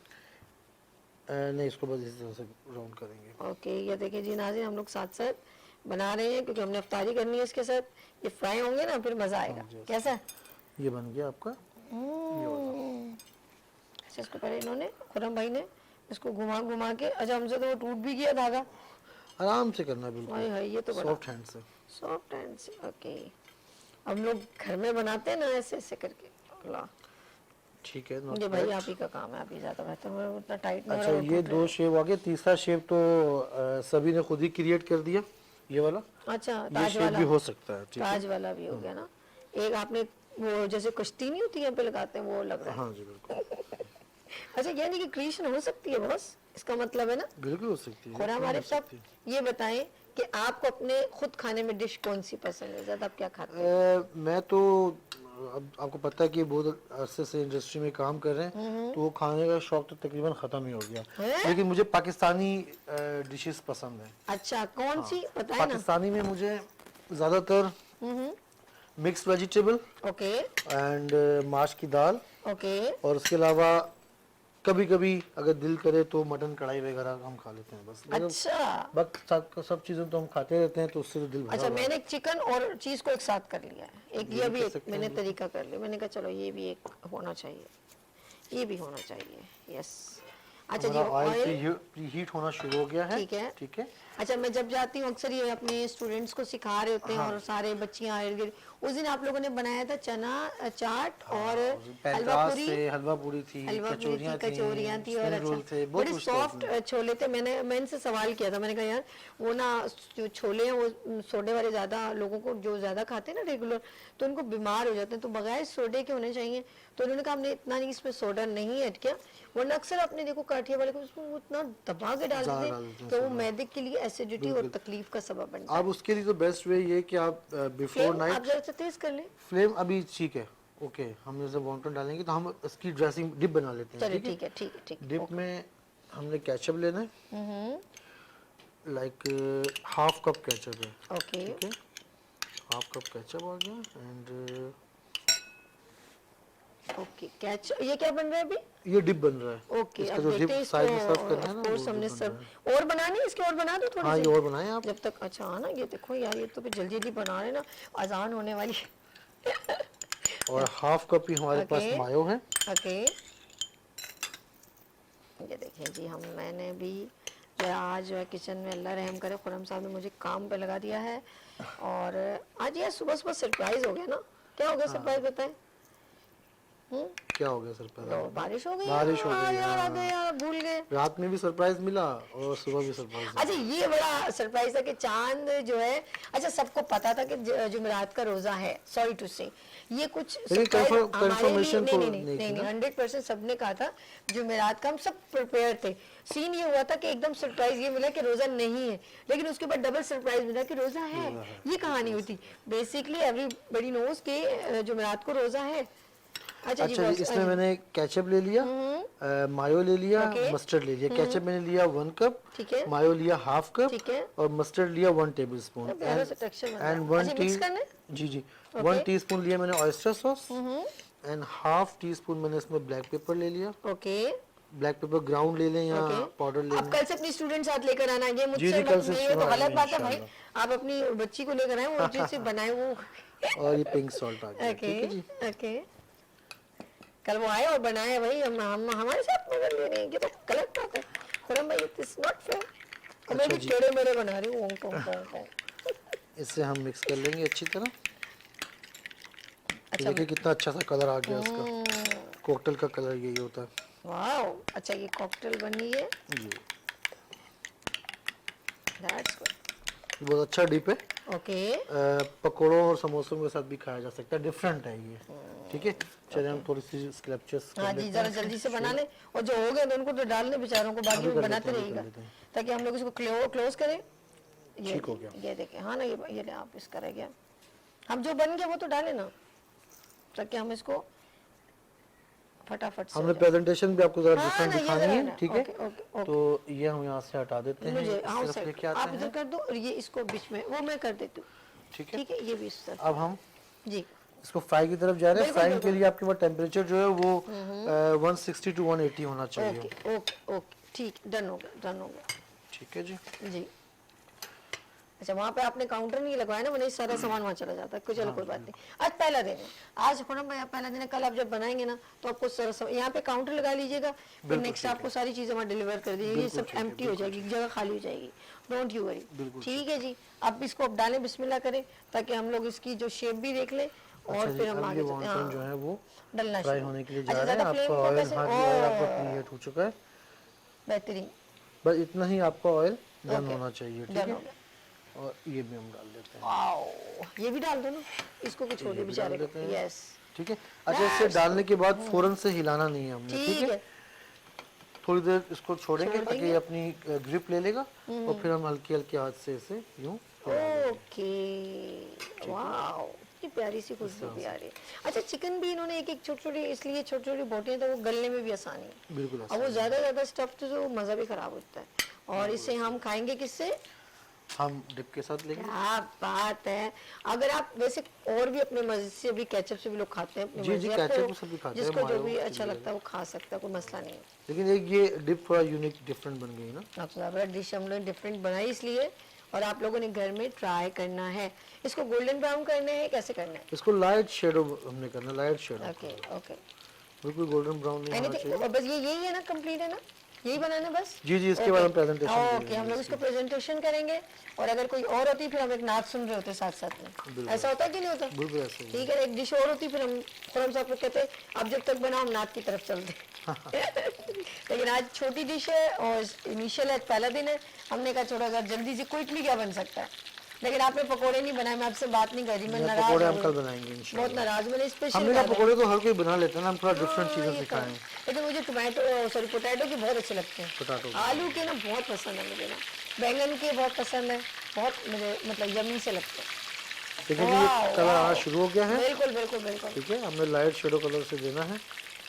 नहीं, इसको बस इस तरह से राउंड करेंगे। ओके, ये देखिए जी नाज़रीन, हम लोग साथ साथ बना रहे हैं क्योंकि हमने अफ्तारी करनी है इसके साथ। ये फ्राई होंगे ना, फिर मजा आएगा। कैसा? ये बन गया आपका। अच्छा, इसको पहले इन्होंने, खुरम भाई ने इसको घुमा घुमा के, अच्छा हमसे तो वो टूट भी गया धागा। आराम से करना है, हाय बिल्कुल हाय, ये तो बड़ा सॉफ्ट हैंड से। सॉफ्ट हैंड से। ओके, हम लोग घर में बनाते हैं ना ऐसे ऐसे करके। अल्लाह, ठीक है, not ये भाई bad। आप ही का काम है, आप ही ज्यादा बेहतर है, उतना टाइट नहीं अच्छा, हो रहा ये दो शेप आ गए, तीसरा शेप तो सभी ने खुद ही क्रिएट कर दिया, ये वाला। अच्छा, ये ताज शेप वाला, भी हो सकता है, ठीक है। ताज वाला भी हो गया ना। एक आपने वो जैसे कश्ती नहीं होती है पे लगाते हैं, वो लग रहा है। हाँ जी, बिल्कुल। अच्छा, यानी कि क्रिएशन हो सकती है बॉस। इसका मतलब है ना। बिल्कुल हो सकती है। खुराम आरिफ साहब ये बताएं कि आपको अपने खुद खाने में डिश कौन सी पसंद है, ज्यादा आप क्या खाते हैं? मैं तो अब आपको पता है कि बहुत अरसे से इंडस्ट्री में काम कर रहे हैं, तो वो खाने का शौक तो तकरीबन ख़त्म ही हो गया। लेकिन मुझे पाकिस्तानी डिशेस पसंद है। अच्छा कौन सी बताएं ना। पाकिस्तानी में मुझे ज़्यादातर मिक्स वेजिटेबल ओके एंड माश की दाल, ओके और उसके अलावा कभी कभी अगर दिल करे तो मटन कढ़ाई वगैरह हम खा लेते हैं बस। अच्छा बस सब चीज़ें तो हम खाते रहते हैं, तो उससे तो दिल भरा अच्छा हुआ है। मैंने एक चिकन और चीज को एक साथ कर लिया है, एक ये भी कर एक सकते मैंने तरीका कर लिया, मैंने कहा चलो ये भी एक होना चाहिए, ये भी होना चाहिए। यस अच्छा जी हमारा ऑयल ऑयल प्रीहीट होना शुरू हो गया है। ठीक है। ठीक है। अच्छा मैं जब जाती हूँ अक्सर ये अपने स्टूडेंट्स को सिखा रहे होते हैं और सारे बच्चियाँ इर्द गिर्द। उस दिन आप लोगों ने बनाया था चना चाट और हलवा पैंतास पूरी, से हलवा पूरी थी, हलवा पूरी थी, कचौरियाँ थी और स्प्रिंग रोल अच्छा थे, बहुत बड़े कुछ था सॉफ्ट छोले थे। मैं इनसे सवाल किया था, मैंने कहा यार वो ना जो छोले हैं वो सोडे वाले ज्यादा लोगों को जो ज्यादा खाते हैं ना रेगुलर, तो उनको बीमार हो जाते हैं, तो बगैर सोडे के होने चाहिए। तो उन्होंने कहा हमने इतना नहीं, इसमें सोडा नहीं ऐड किया, वरना अक्सर आपने देखो काठिया वाले को उसमें वो इतना दबा के डाल ज़्यादा देते डाल हैं देते हैं कि वो मैदे के लिए एसिडिटी और तकलीफ का सबब बनता है। अब उसके लिए तो बेस्ट वे ये कि आप बिफोर फ्लेम आप नाइट जरा सा तेज कर लें। फ्लेम अभी ठीक है, ओके, हम जैसे वॉन्टन डालेंगे तो हम इसकी ड्रेसिंग डिप बना लेते हैं। चलिए ठीक है। ठीक है ठीक है ठीक है। डिप में हमने केचप लेना है, लाइक हाफ कप केचप है। ओके ठीक है, हाफ कप केचप आ गया एंड ओके कैच ये क्या बन रहा है अभी? ये डिप बन रहा है। ओके इसका अब जो देखते डिप हैं साइड में सर्व इसको। करना है ना, ऑफ कोर्स वो हमने डिप बन रहा है। सर्व और बनानी है, इसके और बना दो थोड़ी हाँ सी ये और बनाएं आप। जब तक। अच्छा हाँ ना ये देखो यार ये तो फिर जल्दी जल्दी बना रहे हैं ना, अजान होने वाली है। और हाफ कप ही हमारे पास ओके। मायो है। ओके ये देखिए जी मैंने भी जो है आज जो है किचन में अल्लाह रहम करे खुरम साहब ने मुझे काम पे लगा दिया है। और आज यार सुबह सुबह सरप्राइज हो गया ना। क्या हो गया सरप्राइज बताएं? क्या हो गया सरप्राइज? बारिश हो गई। बारिश हो गई, यार आ गए यार भूल गए। रात में भी सरप्राइज मिला और सुबह भी सरप्राइज मिला। अच्छा ये बड़ा सरप्राइज था कि चांद जो है, अच्छा सबको पता था कि जुमेरात का रोजा है, सॉरी टू से ये कुछ लेकिन surprise हमारे लिए confirmation तो नहीं नहीं थी ना। 100% सबने कहा था जुमेरात का, हम सब प्रिपेयर थे। सीन ये हुआ था कि एकदम सरप्राइज ये मिला कि रोजा नहीं है, लेकिन उसके बाद डबल सरप्राइज मिला कि रोजा है। ये कहानी हुई थी। बेसिकली एवरीबॉडी नोज के जुमेरात को रोजा है। अच्छा जी अच्छा जी, इसमें मैंने केचप ले लिया, मायो ले लिया, ओके। मस्टर्ड ले लिया। केचप मैंने लिया 1 कप, ठीक है मायो लिया हाफ कप, ठीक है। और मस्टर्ड लिया 1 टेबलस्पून प्यारा सा texture बन रहा है। एंड 1 अच्छा, mix करना है? जी जी 1 टीस्पून लिया मैंने oyster sauce and half teaspoon मैंने इसमें ब्लैक पेपर ले लिया। ओके ब्लैक पेपर ग्राउंड ले लें या ओके पाउडर ले आप लें। कल से अपनी स्टूडेंट साथ लेकर आना, ये मुझसे जी, कल से नहीं, ये तो शुरू गलत बात है इंशाल्लाह। भाई। आप अपनी बच्ची को लेकर आए, वो जिससे बनाए वो। और ये पिंक सॉल्ट आ गया। ओके ठीक है जी। ओके कल वो आए और बनाए भाई, हम हमारे साथ मगर ले रहे हैं, ये तो गलत बात है खुरम भाई, इट इज नॉट फेयर। और मैं भी जी। टेढ़े मेढ़े बना रही हूँ ओंग। इससे हम मिक्स कर लेंगे अच्छी तरह। अच्छा देखिए कितना अच्छा सा कलर आ गया इसका। कॉकटेल का कलर यही होता है। वाओ अच्छा ये कॉकटेल बनी है, जी दैट्स गुड। ये बहुत अच्छा डिप है। ओके पकोड़ों और समोसों के साथ भी खाया जा सकता है, डिफरेंट है ये। ठीक है, चलिए हम थोड़ी सी स्क्रैचेस हाँ जी जरा जल्दी से बना ले, और जो हो गए तो उनको तो डालने बेचारों को, बाकी वो बनाते रहिएगा ताकि हम लोग इसको क्लोज करें। ये ठीक हो गया। ये देखें हाँ ना ये ले आप इसका रह गया, हम जो बन गया वो तो डालें ना ताकि हम इसको फटाफट से हमने प्रेजेंटेशन भी आपको जरा हाँ डिफरेंट ना, ये दिखानी जरा है। ना, ठीक है, ओके, ओके, ओके। तो ये हम यहाँ से हटा देते हैं। मुझे इस हाँ तरफ सर लेके आप आते इधर हैं। कर दो और ये इसको बीच में वो मैं कर देती हूँ। ठीक है, ठीक है ये भी इस तरफ अब हम जी इसको फ्राई की तरफ जा रहे हैं। बिल्कुल, फ्राइंग के लिए आपके पास टेम्परेचर जो है वो 160 टू 180 होना चाहिए। ओके ओके ओके ठीक डन हो गया। ठीक है जी। जी अच्छा वहाँ पे आपने काउंटर नहीं लगवाया ना, मैंने सारा सामान वहाँ चला जाता है। कोई चलो कोई बात नहीं, आज पहला दिन है, आज खुरम भाई पहला दिन है। कल आप जब बनाएंगे ना तो आपको सारा यहाँ पे काउंटर लगा लीजिएगा, फिर नेक्स्ट आपको सारी चीजें वहाँ डिलीवर कर दीजिए, ये सब एम्प्टी हो जाएगी, जगह खाली हो जाएगी, डोंट यू वरी। ठीक है जी, आप इसको अब डालें, बिस्मिल्लाह करें ताकि हम लोग इसकी जो शेप भी देख लें और फिर हम आगे चलते हैं। जो है वो डलना फ्राई शुरू होने के लिए अच्छा, जा रहे हैं। ज़्यादा flame आपका ऑयल focus है। हाँ जी ऑयल आपका प्रीहीट हो चुका है। बेहतरीन बस इतना ही आपका ऑयल डन ओके, होना चाहिए। ठीक डन हो है, गया। और ये भी हम डाल देते हैं। वाओ ये भी डाल दो ना, इसको भी छोड़ दे बेचारे को। यस ठीक है, अच्छा इससे डालने के बाद फौरन से हिलाना नहीं है हमने। ठीक है, थोड़ी देर इसको छोड़ेंगे ताकि ये अपनी ग्रिप ले लेगा और फिर हम हल्के हल्के हाथ से इसे यूं ओके, वाओ कितनी प्यारी सी खुशबू भी आ रही है। अच्छा चिकन भी इन्होंने एक एक छोटी छोटी इसलिए छोटी छोटी बोटियां तो वो गलने में भी आसानी है। बिल्कुल और वो ज्यादा स्टफ तो मजा भी खराब होता है। और इसे हम खाएंगे किससे? हम डिप के साथ लेंगे। क्या बात है। अगर आप वैसे और भी अपने मर्जी से भी केचप से भी लोग खाते हैं अपनी जी, मर्जी, जी, आपको केचप से भी खाते हैं, जिसको जो मायो भी के अच्छा लिए। लगता है वो खा सकता है, कोई मसला नहीं है। लेकिन एक ये डिप थोड़ा यूनिक डिफरेंट बन गई ना। आपका डिश हम लोग डिफरेंट बनाई इसलिए, और आप लोगों ने घर में ट्राई करना है। इसको गोल्डन ब्राउन करना है, कैसे करना है? इसको लाइट शेडो हमने करना, लाइट शेडो, ओके ओके, बिल्कुल गोल्डन ब्राउन नहीं होना चाहिए। एनीथिंग, बस यही है ना, कंप्लीट है ना, यही बनाना है बस? जी जी, इसके बाद हम प्रेजेंटेशन ओके, हम लोग इसको प्रेजेंटेशन करेंगे। और अगर कोई और होती फिर हम एक नाच सुन रहे होते साथ साथ में, ऐसा होता है कि नहीं होता? बिल्कुल ऐसे ही। ठीक है, एक डिश और होती फिर हम खुरम साहब को कहते अब जब तक बनाओ हम नाच की तरफ चलते। लेकिन आज छोटी डिश है और इनिशियल है, पहला दिन है, हमने कहा थोड़ा सा जल्दी से क्विकली क्या बन सकता है। लेकिन आपने पकोड़े नहीं बनाए, मैं आपसे बात नहीं कर रही, मैं नाराज पकोड़े हम हूँ। कल बनाएंगे इंशाल्लाह। बहुत नाराज, मैंने स्पेशल हमने ना पकोड़े तो हर कोई बना लेते हैं ना, हम थोड़ा डिफरेंट चीजें सिखाएं। लेकिन मुझे पोटैटो के बहुत अच्छे लगते हैं। पोटैटो आलू के ना बहुत पसंद है मुझे ना, बैंगन के बहुत पसंद है, बहुत मुझे मतलब यम्मी से लगते हैं। देखिए जी, ये कलर आना शुरू हो गया है। बिल्कुल बिल्कुल बिल्कुल, ठीक है, हमें लाइट शेडो कलर से देना है।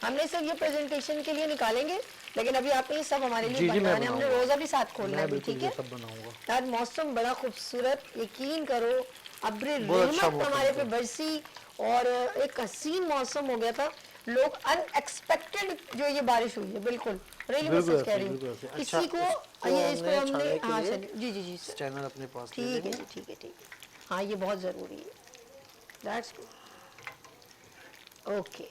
हमने सब ये प्रेजेंटेशन के लिए निकालेंगे, लेकिन अभी आपने ये सब हमारे जी, लिए जी, मैं बनाने, हमने बनाऊंगा। रोजा भी साथ खोलना मैं है अभी, बिल्कुल ठीक ये है? सब बनाऊंगा। आज मौसम बड़ा खूबसूरत, यकीन करो अब्र बहुत अच्छा रहमत मौसम हमारे था। पे बरसी और एक हसीन मौसम हो गया था। लोग अनएक्सपेक्टेड जो ये बारिश हुई है, बिल्कुल रियली मैं बिल्कुल सच कह ऐसे, रही हूँ। बिल्कुल ऐसे। किसी अच्छा, को ये इसको हमने छानने के हाँ लिए चलिए, जी जी जी सर, स्टैनर अपने पास ले ठीक है लेंगे। जी, ठीक है ठीक है, हाँ ये बहुत ज़रूरी है। दैट्स गुड, ओके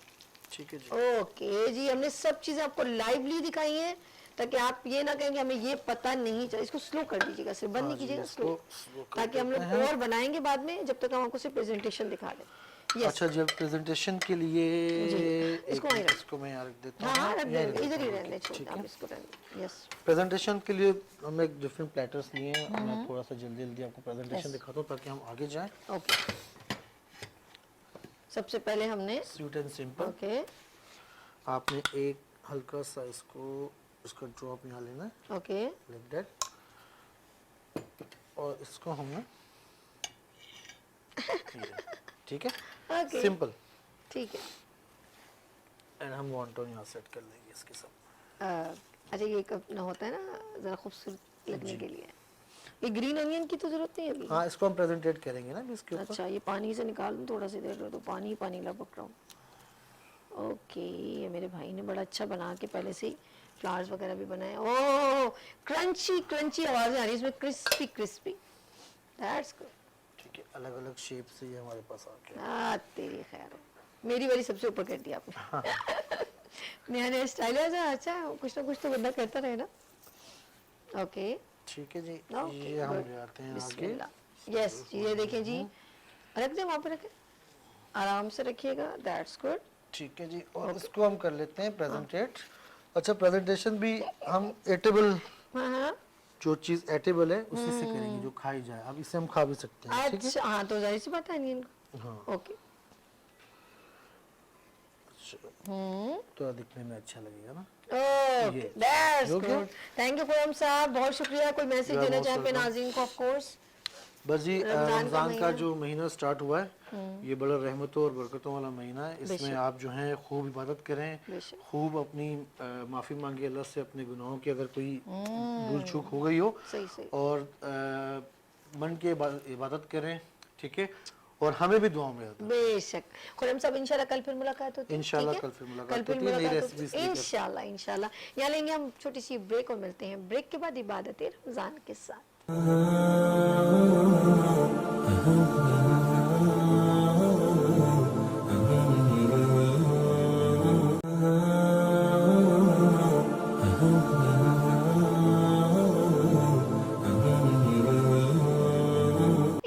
ठीक है जी। ओके जी, हमने सब चीजें आपको लाइवली दिखाई हैं ताकि आप ये ना कहें कि हमें ये पता नहीं चला। इसको स्लो कर दीजिएगा, सिर्फ बंद नहीं कीजिएगा, स्लो, slow कर ताकि हम लोग देते हैं। और बनाएंगे बाद में, जब तक हम आपको सिर्फ प्रेजेंटेशन दिखा दें। यस, अच्छा, जब प्रेजेंटेशन के लिए इसको वहीं रख- इसको मैं यहाँ रख देता हाँ हाँ हूँ। रख यहाँ देंगे, रख इधर ही देता हूँ। रहने छोड़, ठीक आप है। इसको रहने। यस, प्रेजेंटेशन के लिए हम एक डिफरेंट प्लेटर्स लिए हैं। मैं थोड़ा सा जल्दी जल्दी आपको प्रेजेंटेशन दिखाता हूँ ताकि हम आगे जाएं। ओके, सबसे पहले हमने स्वीट एंड सिंपल। ओके आपने एक हल्का सा इसका ड्रॉप यहाँ लेना है, ओके लाइक दैट, और इसको हमने ठीक है, ओके सिंपल। ठीक है। एंड हम वॉन्टोन यहाँ सेट कर लेंगे इसके साथ। अच्छा, ये कब ना होता है ना जरा खूबसूरत लगने के लिए। ये ग्रीन अनियन की तो जरूरत नहीं है अभी। हाँ, इसको हम प्रेजेंटेट करेंगे ना अभी इसके ऊपर। अच्छा, ये पानी से निकाल दूं, थोड़ा सी देर रहो तो पानी पानी लपक रहा हूँ। ओके, ये मेरे भाई ने बड़ा अच्छा बना के पहले से ही फ्लावर्स वगैरह भी बनाए। ओह, क्रंची क्रंची आवाजें आ रही है इसमें, क्रिस्पी क्रिस्पी। That's good. ठीक है, अलग अलग शेप से ये हमारे पास आ गया। हाँ तेरी खैर हो, मेरी वाली सबसे ऊपर कर दिया आपने। नया नया स्टाइल है। अच्छा, कुछ ना कुछ तो बंदा करता रहे ना। ओके ठीक है जी, ओके, ये हम गुड। ले आते हैं आगे। बिस्मिल्लाह। यस, ये देखें जी, रख दें वहाँ पे, रखें आराम से रखिएगा। That's good. ठीक है जी, और इसको हम कर लेते हैं प्रेजेंटेट। अच्छा, प्रेजेंटेशन भी हम एटेबल, हाँ हाँ, जो चीज एटेबल है उसी से करेंगे, जो खाई जाए। अब इसे हम खा भी सकते हैं। ठीक है, अच्छा हाँ, तो जाहिर सी बात है अनियन को। हाँ, ओके, तो दिखने में अच्छा लगेगा ना। ओके, दैट्स हो गया? गुड। थैंक यू खुरम साहब, बहुत शुक्रिया। कोई मैसेज You are देना most चाहें अपने welcome. नाज़रीन को? ऑफ कोर्स बस जी, रमजान का रमज़ान का महीना। जो महीना स्टार्ट हुआ है, ये बड़ा रहमतों और बरकतों वाला महीना है। इसमें बेशक। आप जो हैं खूब इबादत करें, बेशक। खूब अपनी माफ़ी मांगे अल्लाह से अपने गुनाहों की, अगर कोई भूल चूक हो गई हो, सही सही। और मन के इबादत करें। ठीक है, और हमें भी दुआओं में याद रखें। बेशक। खुरम साहब, इंशाल्लाह कल फिर मुलाकात होती है। इंशाल्लाह ठीक है? कल फिर मुलाकात कल फिर होती है, नई मुलाकात रेसिपीज होती है। लेकर। इंशाल्लाह इंशाल्लाह। यहाँ लेंगे हम छोटी सी ब्रेक और मिलते हैं ब्रेक के बाद इबादत रमजान के साथ।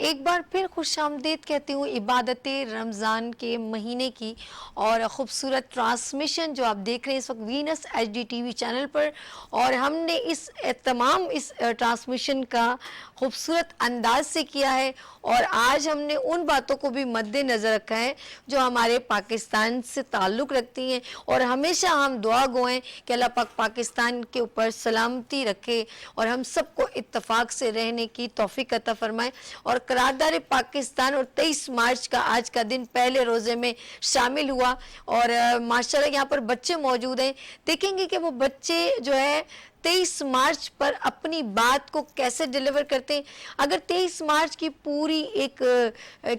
एक बार फिर खुश खुशामदीद कहती हूँ इबादत रमज़ान के महीने की और ख़ूबसूरत ट्रांसमिशन जो आप देख रहे हैं इस वक्त वीनस HD TV चैनल पर। और हमने इस तमाम इस ट्रांसमिशन का खूबसूरत अंदाज से किया है और आज हमने उन बातों को भी मद्देनज़र रखा है जो हमारे पाकिस्तान से ताल्लुक़ रखती हैं। और हमेशा हम दुआ गो हैं कि अल्लाह पाक पाकिस्तान के ऊपर सलामती रखे और हम सबको इत्तफाक से रहने की तौफीक अता फरमाए। और करारदार पाकिस्तान और 23 मार्च का आज का दिन पहले रोज़े में शामिल हुआ और माशाल्लाह यहाँ पर बच्चे मौजूद हैं। देखेंगे कि वो बच्चे जो है 23 मार्च पर अपनी बात को कैसे डिलीवर करते हैं। अगर 23 मार्च की पूरी एक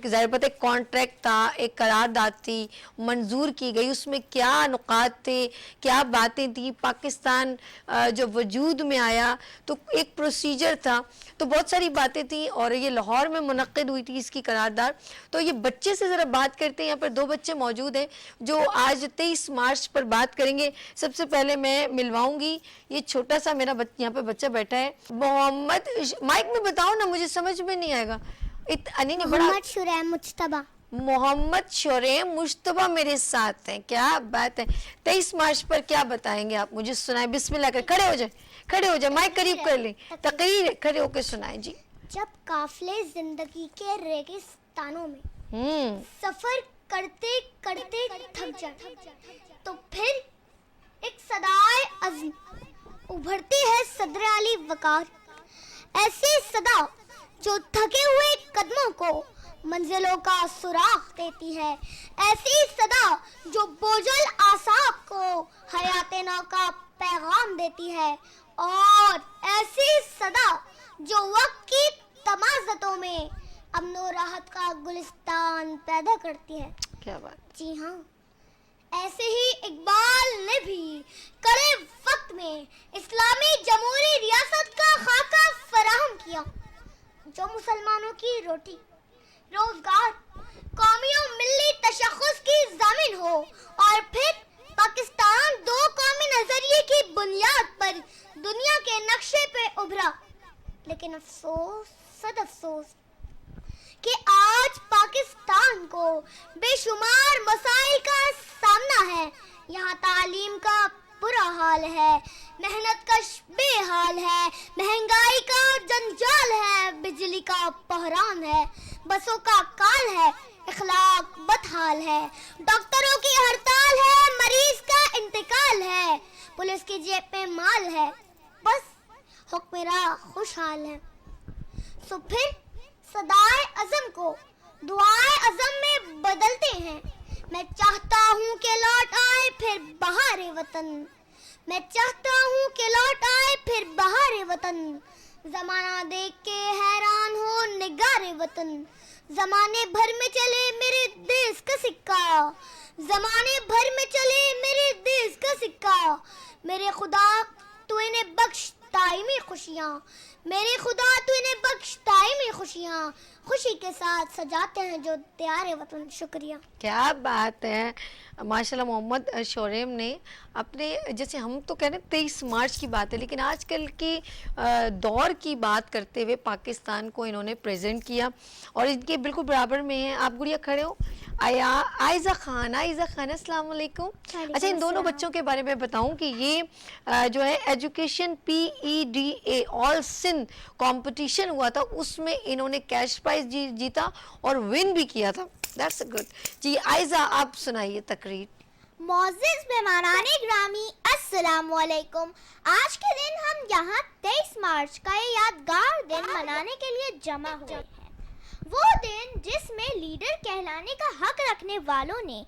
ज़ाहिर बात है कॉन्ट्रैक्ट था, एक करारदाद थी, मंजूर की गई, उसमें क्या नुकात थे, क्या बातें थी, पाकिस्तान जो वजूद में आया तो एक प्रोसीजर था, तो बहुत सारी बातें थी और ये लाहौर में मुनक्किद हुई थी इसकी करारदाद। तो ये बच्चे से ज़रा बात करते हैं। यहाँ पर 2 बच्चे मौजूद हैं जो आज 23 मार्च पर बात करेंगे। सबसे पहले मैं मिलवाऊंगी ये छोटा सा मेरा यहाँ पे बच्चा बैठा है, मोहम्मद। माइक में बताओ ना, मुझे समझ में नहीं आएगा। नहीं बड़ा मोहम्मद शुरैम मुज्तबा। मोहम्मद शुरैम मुज्तबा मेरे साथ हैं, क्या बात है। 23 मार्च पर क्या बताएंगे आप, मुझे सुनाए। बिस्मिल्लाह कर, खड़े हो जाए, खड़े हो जाए, माइक करीब कर लें, तकरीर खड़े होकर सुनाए जी। जब काफिले जिंदगी के रेगिस्तानों में सफर करते करते थक जाए तो फिर एक सदाए अज़्म उभरती है सदर अली वकार। ऐसी सदा जो थके हुए कदमों को मंजिलों का सुराग देती है, ऐसी सदा जो बोझल आसाब को हयात नौ का पैगाम देती है, और ऐसी सदा जो वक्त की तमाज़तों में अमन राहत का गुलिस्तान पैदा करती है। क्या बात। जी हाँ, ऐसे ही इकबाल ने भी कड़े वक्त में इस्लामी जमहूरी रियासत का खाका फराहम किया जो मुसलमानों की रोटी, रोजगार, कौमी और मिल्ली तशख़्ख़ुस की ज़ामिन हो, और फिर पाकिस्तान 2 कौमी नजरिए की बुनियाद पर दुनिया के नक्शे पे उभरा। लेकिन अफसोस, सद अफसोस कि आज पाकिस्तान को बेशुमार मसाइल का सामना है। यहाँ तालीम का बुरा हाल है, मेहनत का बेहाल है, महंगाई का जंजाल है, बिजली का बहरान है, बसों का काल है, इखलाक बदहाल है, डॉक्टरों की हड़ताल है, मरीज का इंतकाल है, पुलिस की जेब में माल है, बस हुक्मरान खुशहाल है। सो फिर सदाए अज़म को दुआए अज़म में बदलते हैं। मैं चाहता हूँ कि लौट आए फिर बहारे वतन, मैं चाहता हूँ कि लौट आए फिर बहारे वतन। ज़माना देख के हैरान हो निगारे वतन, ज़माने भर में चले मेरे देश का सिक्का, ज़माने भर में चले मेरे देश का सिक्का। मेरे खुदा तू इन्हें बख्श दायमी खुशियाँ, मेरे खुदा तू इन्हें बख्श दायमी खुशियाँ, खुशी के साथ सजाते हैं जो त्यारे वतन। शुक्रिया। क्या बात है माशाल्लाह। मोहम्मद शुरैम ने अपने, जैसे हम तो कह रहे हैं 23 मार्च की बात है, लेकिन आजकल के दौर की बात करते हुए पाकिस्तान को इन्होंने प्रेजेंट किया और इनके बिल्कुल बराबर में हैं। आप गुड़िया खड़े हो, आयज़ा खान अस्सलाम वालेकुम। अच्छा, इन दोनों बच्चों के बारे में बताऊं कि ये जो है education PEDA all Sindh competition हुआ था, उसमें इन्होंने कैश प्राइज जीता और विन भी किया था। दैट्स गुड जी। आयज़ा आप सुनाइए तकरीर। मोअज़्ज़िज़ मेहमानाने ग्रामी अस्सलाम वालेकुम। आज के दिन हम यहाँ 23 मार्च का ये यादगार दिन मनाने के लिए जमा हुए हैं। वो दिन जिसमें लीडर कहलाने का हक रखने वालों ने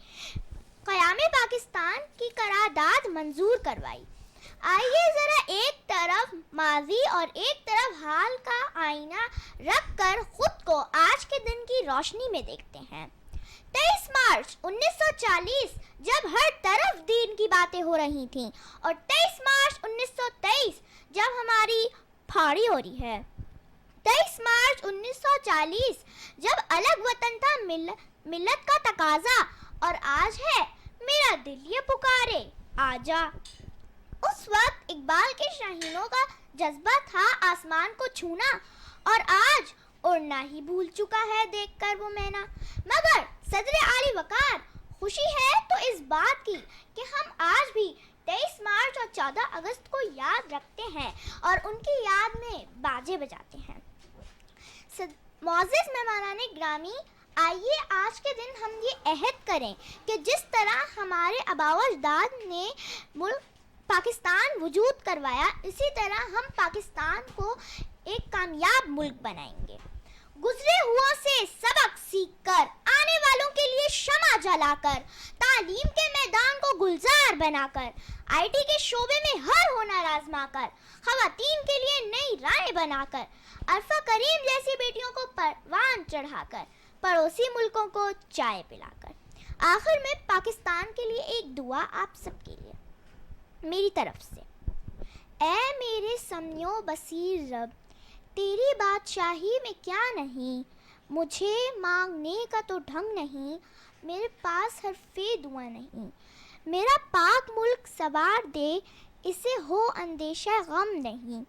क़याम पाकिस्तान की करारदाद मंजूर करवाई। आइए ज़रा एक तरफ माजी और एक तरफ हाल का आईना रख कर खुद को आज के दिन की रोशनी में देखते हैं। 23 मार्च 1940 जब हर तरफ दीन की बातें हो रही थीं, और 23 मार्च 1923 जब हमारी फाड़ी हो रही है। 23 मार्च 1940 जब अलग वतन था मिल्लत का तकाजा, और आज है मेरा दिल ये पुकारे आजा। उस वक्त इकबाल के शाहीनों का जज्बा था आसमान को छूना, और आज اور نہ ہی بھول چکا ہے دیکھ کر وہ مینا. مگر صدر عالی وقار خوشی ہے تو اس بات کی کہ ہم آج بھی 23 مارچ اور 14 اگست کو یاد رکھتے ہیں اور ان کی یاد میں باجے بجاتے ہیں. معزز مہمانان گرامی، آئیے آج کے دن ہم یہ عہد کریں کہ جس طرح ہمارے آباء و اجداد نے ملک پاکستان وجود کروایا، اسی طرح ہم پاکستان کو ایک کامیاب ملک بنائیں گے. گزرے ہوا سے سبق سیکھ کر، آنے والوں کے لیے شمع جلا کر، تعلیم کے میدان کو گلزار بنا کر، آئی ٹی کے شعبے میں ہر ہنر آزما کر، خواتین کے لیے نئی راہیں بنا کر، عرفہ کریم جیسی بیٹیوں کو پروان چڑھا کر، پڑوسی ملکوں کو چائے پلا کر. آخر میں پاکستان کے لیے ایک دعا آپ سب کے لیے میری طرف سے. اے میرے سمیع بصیر رب، تیری بادشاہی میں کیا نہیں، مجھے مانگنے کا تو ڈھنگ نہیں، میرے پاس حرف دعا نہیں. میرا پاک ملک سوار دے، اسے ہو اندیشہ غم نہیں،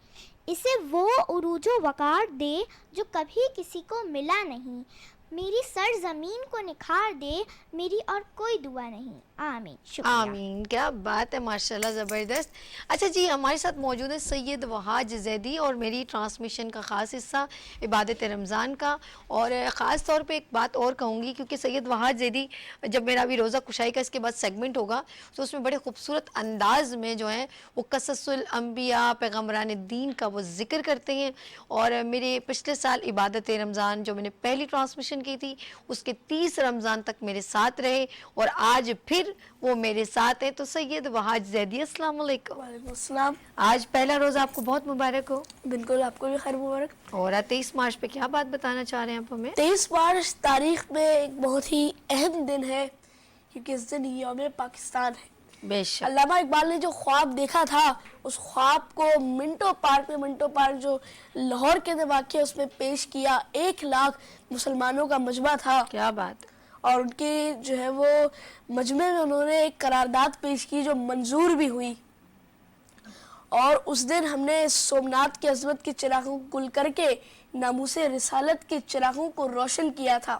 اسے وہ عروج و وقار دے جو کبھی کسی کو ملا نہیں. میری سرزمین کو نکھار دے، میری اور کوئی دعا نہیں. آمین. شکریہ. آمین. کیا بات ہے، ماشاءاللہ زبردست. اچھا جی، ہمارے ساتھ موجود ہے سید وہاج زیدی اور میری ٹرانسمیشن کا خاص حصہ عبادت رمضان کا. اور خاص طور پہ ایک بات اور کہوں گی، کیونکہ سید وہاج زیدی جب میرا ابھی روزہ کشائی کا اس کے بعد سیگمنٹ ہوگا تو اس میں بڑے خوبصورت انداز میں جو ہے وہ قصص الانبیاء، پیغمبران دین کا وہ ذکر کرتے ہیں. اور میرے پچھلے سال عبادت رمضان جو میں نے پہلی ٹرانسمیشن کی تھی اس کے 30 رمضان تک میرے ساتھ رہے اور آج پھر وہ میرے ساتھ ہیں. تو سید وہاج زیدی، السلام علیکم. وعلیکم السلام. آج پہلا روزہ آپ کو بہت مبارک ہو. بالکل، آپ کو بھی خیر مبارک. اور 23 مارچ پہ کیا بات بتانا چاہ رہے ہیں آپ ہمیں؟ 23 مارچ تاریخ میں ایک بہت ہی اہم دن ہے، کیونکہ اس دن یوم پاکستان ہے. بے شک. علامہ اقبال نے جو خواب دیکھا تھا، اس خواب کو منٹو پارک جو لاہور کے اندر واقع اس میں پیش کیا. 1 لاکھ مسلمانوں کا مجمع تھا. کیا بات. اور ان کے جو ہے وہ مجمع میں انہوں نے ایک قرارداد پیش کی جو منظور بھی ہوئی. اور اس دن ہم نے سومناتھ کی عظمت کے چراغوں کو گل کر کے ناموس رسالت کے چراغوں کو روشن کیا تھا.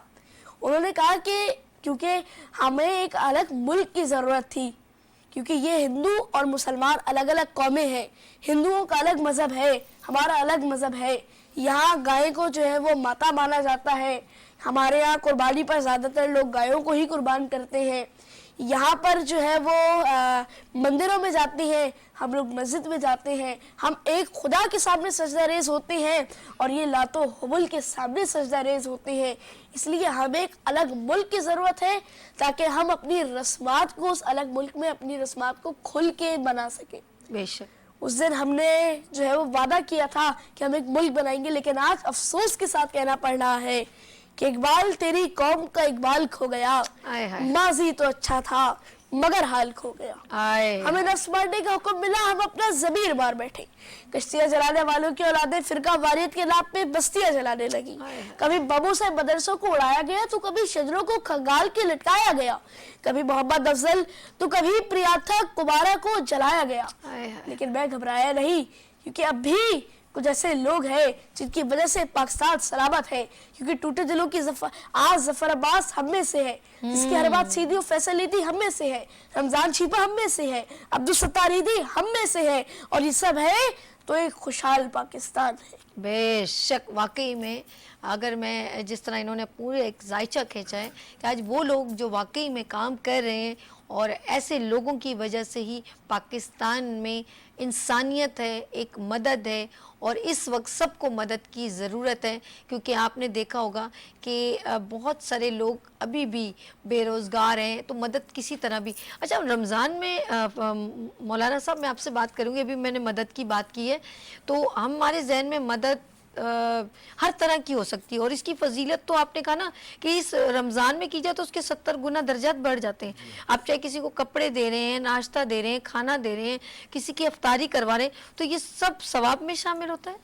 انہوں نے کہا کہ کیونکہ ہمیں ایک الگ ملک کی ضرورت تھی، کیونکہ یہ ہندو اور مسلمان الگ الگ قومیں ہیں. ہندوؤں کا الگ مذہب ہے، ہمارا الگ مذہب ہے. یہاں گائے کو جو ہے وہ ماتا مانا جاتا ہے. ہمارے یہاں قربانی پر زیادہ تر لوگ گایوں کو ہی قربان کرتے ہیں. یہاں پر جو ہے وہ مندروں میں جاتے ہیں، ہم لوگ مسجد میں جاتے ہیں. ہم ایک خدا کے سامنے سجدہ ریز ہوتے ہیں اور یہ لات و حبل کے سامنے سجدہ ریز ہوتے ہیں. اس لیے ہمیں ایک الگ ملک کی ضرورت ہے تاکہ ہم اپنی رسمات کو اس الگ ملک میں اپنی رسمات کو کھل کے بنا سکیں. بے شک. اس دن ہم نے جو ہے وہ وعدہ کیا تھا کہ ہم ایک ملک بنائیں گے، لیکن آج افسوس کے ساتھ کہنا پڑ رہا ہے کہ اقبال تیری قوم کا اقبال کھو گیا. ماضی تو اچھا تھا مگر حال کھو گیا. ہمیں نفس مارنے کا حکم ملا، ہم اپنا ضمیر مار بیٹھے. کشتیاں جلانے والوں کی اولادیں فرقہ واریت کے نام پہ بستیاں جلانے لگی. کبھی بموں سے مدرسوں کو اڑایا گیا تو کبھی شجروں کو کھنگال کے لٹکایا گیا. کبھی محمد افضل تو کبھی پریاتھا کمارا کو جلایا گیا. لیکن میں گھبرایا نہیں، کیونکہ اب بھی کچھ ایسے لوگ ہیں جن کی وجہ سے پاکستان سلامت ہے. کیونکہ ٹوٹے دلوں کی آج ظفر عباس ہم میں سے ہے، جس کی ہر بات سیدھی و فیصل لیدی ہم میں سے ہے. رمضان چھیپا ہم میں سے ہے، عبدالستار عیدی ہم میں سے ہے. اور یہ سب ہے تو ایک خوشحال پاکستان ہے. بے شک. واقعی میں اگر میں جس طرح انہوں نے پورے ایک ذائچہ کھینچا ہے کہ آج وہ لوگ جو واقعی میں کام کر رہے ہیں اور ایسے لوگوں کی وجہ سے ہی پاکستان میں انسانیت ہے، ایک مدد ہے. اور اس وقت سب کو مدد کی ضرورت ہے، کیونکہ آپ نے دیکھا ہوگا کہ بہت سارے لوگ ابھی بھی بے روزگار ہیں، تو مدد کسی طرح بھی. اچھا، رمضان میں مولانا صاحب میں آپ سے بات کروں گی، ابھی میں نے مدد کی بات کی ہے تو ہمارے ذہن میں مدد ہر طرح کی ہو سکتی ہے. اور اس کی فضیلت تو آپ نے کہا نا کہ اس رمضان میں کی جائے تو اس کے 70 گنا درجات بڑھ جاتے ہیں. آپ چاہے کسی کو کپڑے دے رہے ہیں، ناشتہ دے رہے ہیں، کھانا دے رہے ہیں، کسی کی افطاری کروا رہے ہیں، تو یہ سب ثواب میں شامل ہوتا ہے.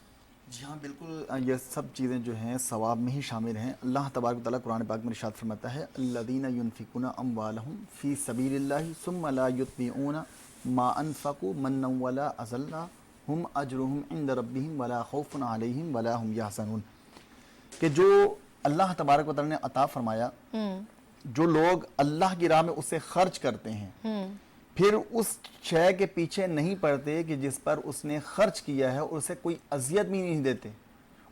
جی ہاں بالکل، یہ سب چیزیں جو ہیں ثواب میں ہی شامل ہیں. اللہ تبارک و تعالیٰ قرآن پاک میں ارشاد فرماتا ہے الذین ینفقون اموالہم فی سبیل اللہ ثم لا یتبعون ما انفقوا منا ولا اذلہ ہم اجرہم عند ربہم ولا خوف علیہم ولا ہم یحزنون. कि जो अल्लाह तबारक व तआला ने अता फरमाया, जो लोग अल्लाह की राह में उसे खर्च करते हैं, फिर उस शय के पीछे नहीं पड़ते कि जिस पर उसने खर्च किया है, और उसे कोई अजियत भी नहीं देते,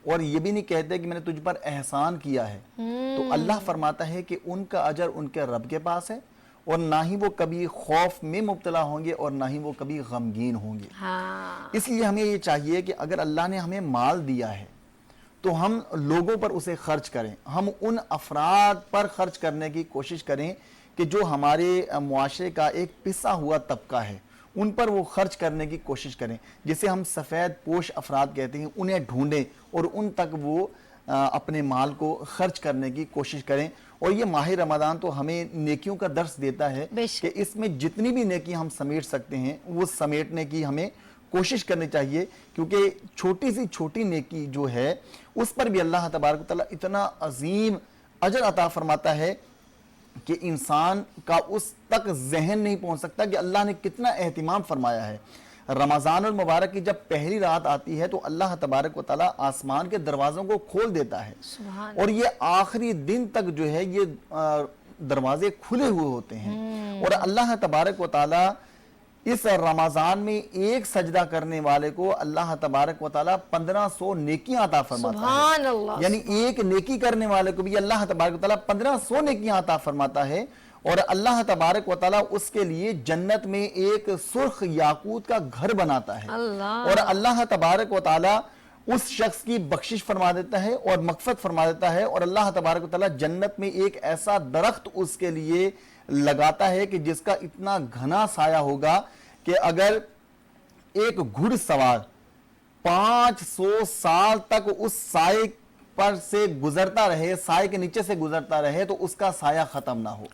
और ये भी नहीं कहते कि मैंने तुझ पर एहसान किया है, तो अल्लाह फरमाता है कि उनका अजर उनके रब के पास है, और ना ही वो कभी खौफ में मुब्तला होंगे और ना ही वो कभी गमगीन होंगे। हाँ। इसलिए हमें ये चाहिए कि अगर अल्लाह ने हमें माल दिया है तो हम लोगों पर उसे खर्च करें, हम उन अफराद पर खर्च करने की कोशिश करें कि जो हमारे मुआशरे का एक पिसा हुआ तबका है, उन पर वो खर्च करने की कोशिश करें। जिसे हम सफ़ेद पोश अफराद कहते हैं, उन्हें ढूंढें और उन तक वो अपने माल को खर्च करने की कोशिश करें। और ये माह रमज़ान तो हमें नेकियों का दर्स देता है कि इसमें जितनी भी नेकी हम समेट सकते हैं वो समेटने की हमें कोशिश करनी चाहिए, क्योंकि छोटी सी छोटी नेकी जो है उस पर भी अल्लाह तबारक व तआला इतना अजीम अजर अता फरमाता है कि इंसान का उस तक जहन नहीं पहुंच सकता कि अल्लाह ने कितना एहतिमाम फरमाया है। रमज़ानुल मुबारक की जब पहली रात आती है तो अल्लाह तबारक व तआला आसमान के दरवाज़ों को खोल देता है, और ये आखिरी दिन तक जो है ये दरवाजे खुले हुए होते हैं, और अल्लाह तबारक व तआला इस रमज़ान में एक सजदा करने वाले को अल्लाह तबारक व तआला 1500 नेकियां अता फरमाता है। यानी एक नेकी करने वाले को भी अल्लाह तबारक व तआला 1500 नेकियां अता फरमाता है, और अल्लाह तबारक व तआला उसके लिए जन्नत में एक सुर्ख याकूत का घर बनाता है, और अल्लाह तबारक व तआला उस शख्स की बख्शिश फरमा देता है और मग़फ़िरत फरमा देता है, और अल्लाह तबारक व तआला जन्नत में एक ऐसा दरख्त उसके लिए लगाता है कि जिसका इतना घना साया होगा कि अगर एक घुड़सवार 500 साल तक उस साए पर से गुजरता रहे, साए के नीचे से गुजरता रहे, तो उसका साया खत्म ना हो।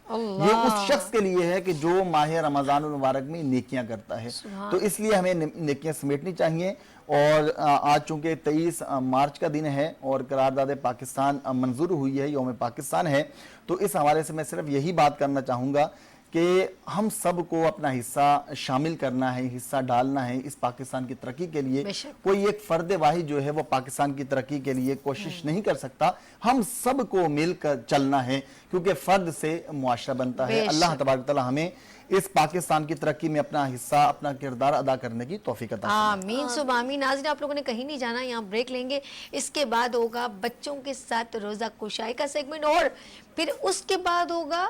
ये उस शख्स के लिए है कि जो माह रमज़ानुल मुबारक में नेकियां करता है। तो इसलिए हमें नेकियां समेटनी चाहिए। और आज चूंकि 23 मार्च का दिन है और करारदाद पाकिस्तान मंजूर हुई है, यौम पाकिस्तान है, तो इस हवाले से मैं सिर्फ यही बात करना चाहूँगा कि हम सबको अपना हिस्सा शामिल करना है, हिस्सा डालना है इस पाकिस्तान की तरक्की के लिए। कोई एक फर्द वाहिद जो है वो पाकिस्तान की तरक्की के लिए कोशिश नहीं कर सकता, हम सबको मिलकर चलना है, क्योंकि फर्द से मुआशरा बनता है। अल्लाह तबारक तआला हमें इस पाकिस्तान की तरक्की में अपना हिस्सा, अपना किरदार अदा करने की तौफीक अता फरमाए। आमीन सुबह आमीन। नाज़रीन, आप लोगों ने कहीं नहीं जाना, यहाँ ब्रेक लेंगे, इसके बाद होगा बच्चों के साथ रोज़ा कुशाई का सेगमेंट, और फिर उसके बाद होगा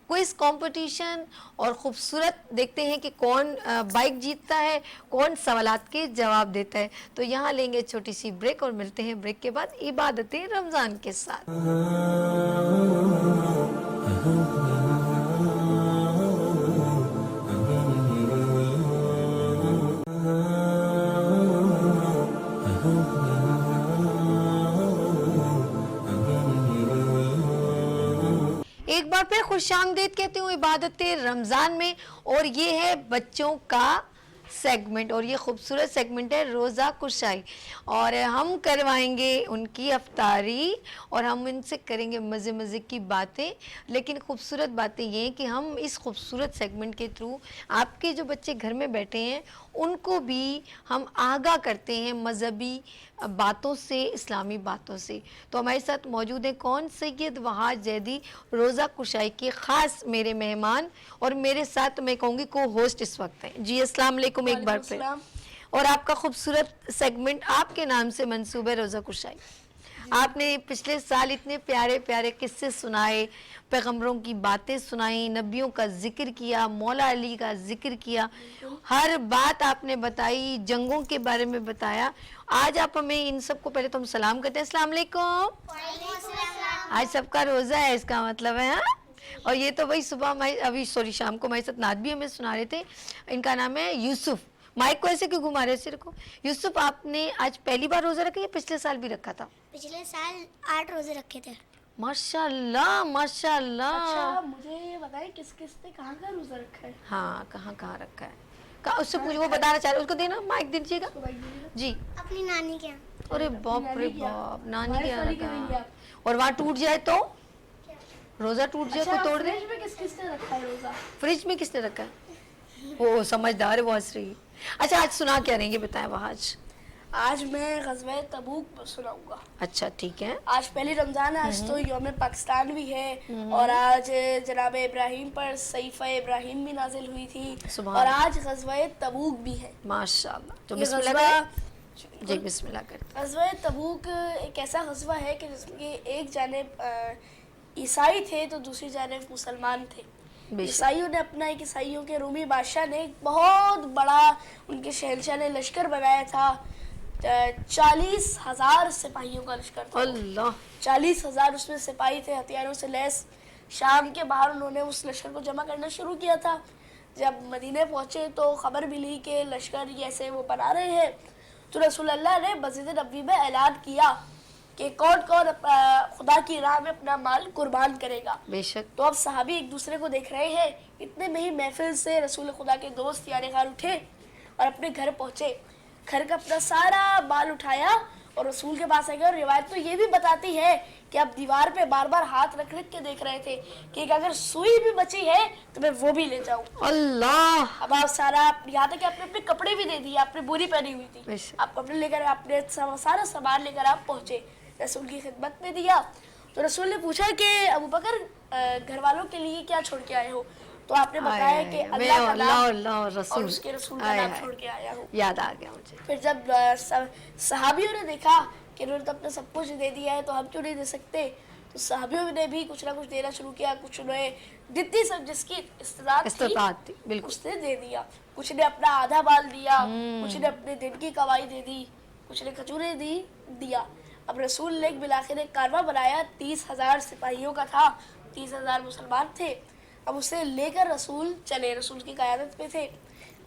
क्विज कंपटीशन, और खूबसूरत देखते हैं कि कौन बाइक जीतता है, कौन सवालात के जवाब देता है। तो यहाँ लेंगे छोटी सी ब्रेक और मिलते हैं ब्रेक के बाद इबादतें रमज़ान के साथ। एक बार फिर खुशामदीद कहती हूँ इबादत रमज़ान में, और ये है बच्चों का सेगमेंट, और ये खूबसूरत सेगमेंट है रोज़ा कुशाई, और हम करवाएंगे उनकी अफ्तारी और हम इनसे करेंगे मज़े मज़े की बातें। लेकिन खूबसूरत बातें ये हैं कि हम इस खूबसूरत सेगमेंट के थ्रू आपके जो बच्चे घर में बैठे हैं उनको भी हम आगाह करते हैं मज़हबी बातों से, इस्लामी बातों से। तो हमारे साथ मौजूद हैं कौन, सैयद वहाज जैदी, रोज़ा कुशाई के ख़ास मेरे मेहमान, और मेरे साथ मैं कहूँगी को होस्ट इस वक्त हैं। जी अस्सलाम वालेकुम एक बार फिर। और आपका खूबसूरत सेगमेंट आपके नाम से मंसूब है रोज़ा कुशाई। आपने पिछले साल इतने प्यारे प्यारे किस्से सुनाए, पैगम्बरों की बातें सुनाई, नबियों का जिक्र किया, मौला अली का जिक्र किया, हर बात आपने बताई, जंगों के बारे में बताया। आज आप हमें इन सबको पहले तो हम सलाम करते हैं, अस्सलाम वालेकुम। आज सबका रोज़ा है इसका मतलब है। हाँ, और ये तो भाई सुबह शाम को हमारे साथ नात भी हमें सुना रहे थे। इनका नाम है यूसुफ। माइक को ऐसे क्यों घुमा रहे सिर को? यूसुफ, आपने आज पहली बार रोजा रखा या पिछले साल भी रखा था? पिछले साल 8 रोजे रखे थे। माशाल्लाह माशाल्लाह। अच्छा, मुझे ये बताएं किस किस ने कहाँ का रोजा रखा है? हाँ, कहाँ कहाँ रखा है? उससे पूछ, वो बताना चाह रहे, उसको देना माइक दीजिएगा जी। अपनी नानी के यहाँ। अरे बाप रे बाप, नानी के यहाँ रखा, और वहाँ टूट जाए तो रोजा टूट जाए तो तोड़ दे। फ्रिज में किस किस ने रखा है रोजा? फ्रिज में किसने रखा है? वो समझदार है, वो हंस रही है। अच्छा, आज सुना क्या रहेंगे बताएं वहाज? آج میں غزوہ تبوک سناؤں گا. اچھا ٹھیک ہے. آج پہلی رمضان ہے, آج تو یوم پاکستان بھی ہے, اور آج جناب ابراہیم پر صحیفہ ابراہیم بھی نازل ہوئی تھی, اور آج غزوہ تبوک بھی ہے. ماشاءاللہ. تو یہ بسم اللہ غزوہ کریں. جی بسم اللہ کریں. غزوہ تبوک ایک ایسا غزوہ ہے کہ جس میں ایک جانب عیسائی تھے تو دوسری جانب مسلمان تھے. عیسائیوں نے اپنا ایک عیسائیوں کے رومی بادشاہ نے ایک بہت بڑا, ان کے شہنشاہ نے لشکر بنایا تھا. 40,000 سپاہیوں کا لشکر تھا. اللہ. 40,000 اس میں سپاہی تھے, ہتھیاروں سے لیس. شام کے باہر انہوں نے اس لشکر کو جمع کرنا شروع کیا تھا. جب مدینے پہنچے تو خبر ملی کہ لشکر ایسے وہ بنا رہے ہیں, تو رسول اللہ نے مسجد نبوی میں اعلان کیا کہ کون کون خدا کی راہ میں اپنا مال قربان کرے گا. بے شک. تو اب صحابی ایک دوسرے کو دیکھ رہے ہیں. اتنے میں ہی محفل سے رسول خدا کے دوست یعنی غار اٹھے اور اپنے گھر پہنچے. گھر کا اپنا سارا مال اٹھایا اور رسول کے پاس آ گیا. اور روایت تو یہ بھی بتاتی ہے کہ آپ دیوار پہ بار بار ہاتھ رکھ رکھ کے دیکھ رہے تھے کہ اگر سوئی بھی بچی ہے تو میں وہ بھی لے جاؤں. اللہ. اب آپ سارا, یہاں تک کہ آپ نے اپنے کپڑے بھی دے دیے, آپ نے بوری پہنی ہوئی تھی, آپ کپڑے لے کر اپنے سارا سامان لے کر آپ پہنچے, رسول کی خدمت میں دیا. تو رسول نے پوچھا کہ ابو بکر گھر والوں کے لیے کیا چھوڑ کے آئے ہو؟ تو آپ نے بتایا کہ اللہ کا نام اور اس کے رسول کا نام چھوڑ کے آیا ہوں. یاد آ گیا مجھے. پھر جب صحابیوں نے دیکھا کہ انہوں نے تو اپنا سب کچھ دے دیا ہے تو ہم کیوں نہیں دے سکتے, تو صحابیوں نے بھی کچھ نہ کچھ دینا شروع کیا. کچھ انہیں جتنی سب جس کی استطاعت تھی بالکل اس نے دے دیا. کچھ نے اپنا آدھا بال دیا, کچھ نے اپنے دن کی کمائی دے دی, کچھ نے کھجوریں دیا. اب رسول نے بالآخر ایک کارواں بنایا, 30,000 سپاہیوں کا تھا, 30,000 مسلمان تھے. اب اسے لے کر رسول چلے, رسول کی قیادت میں تھے.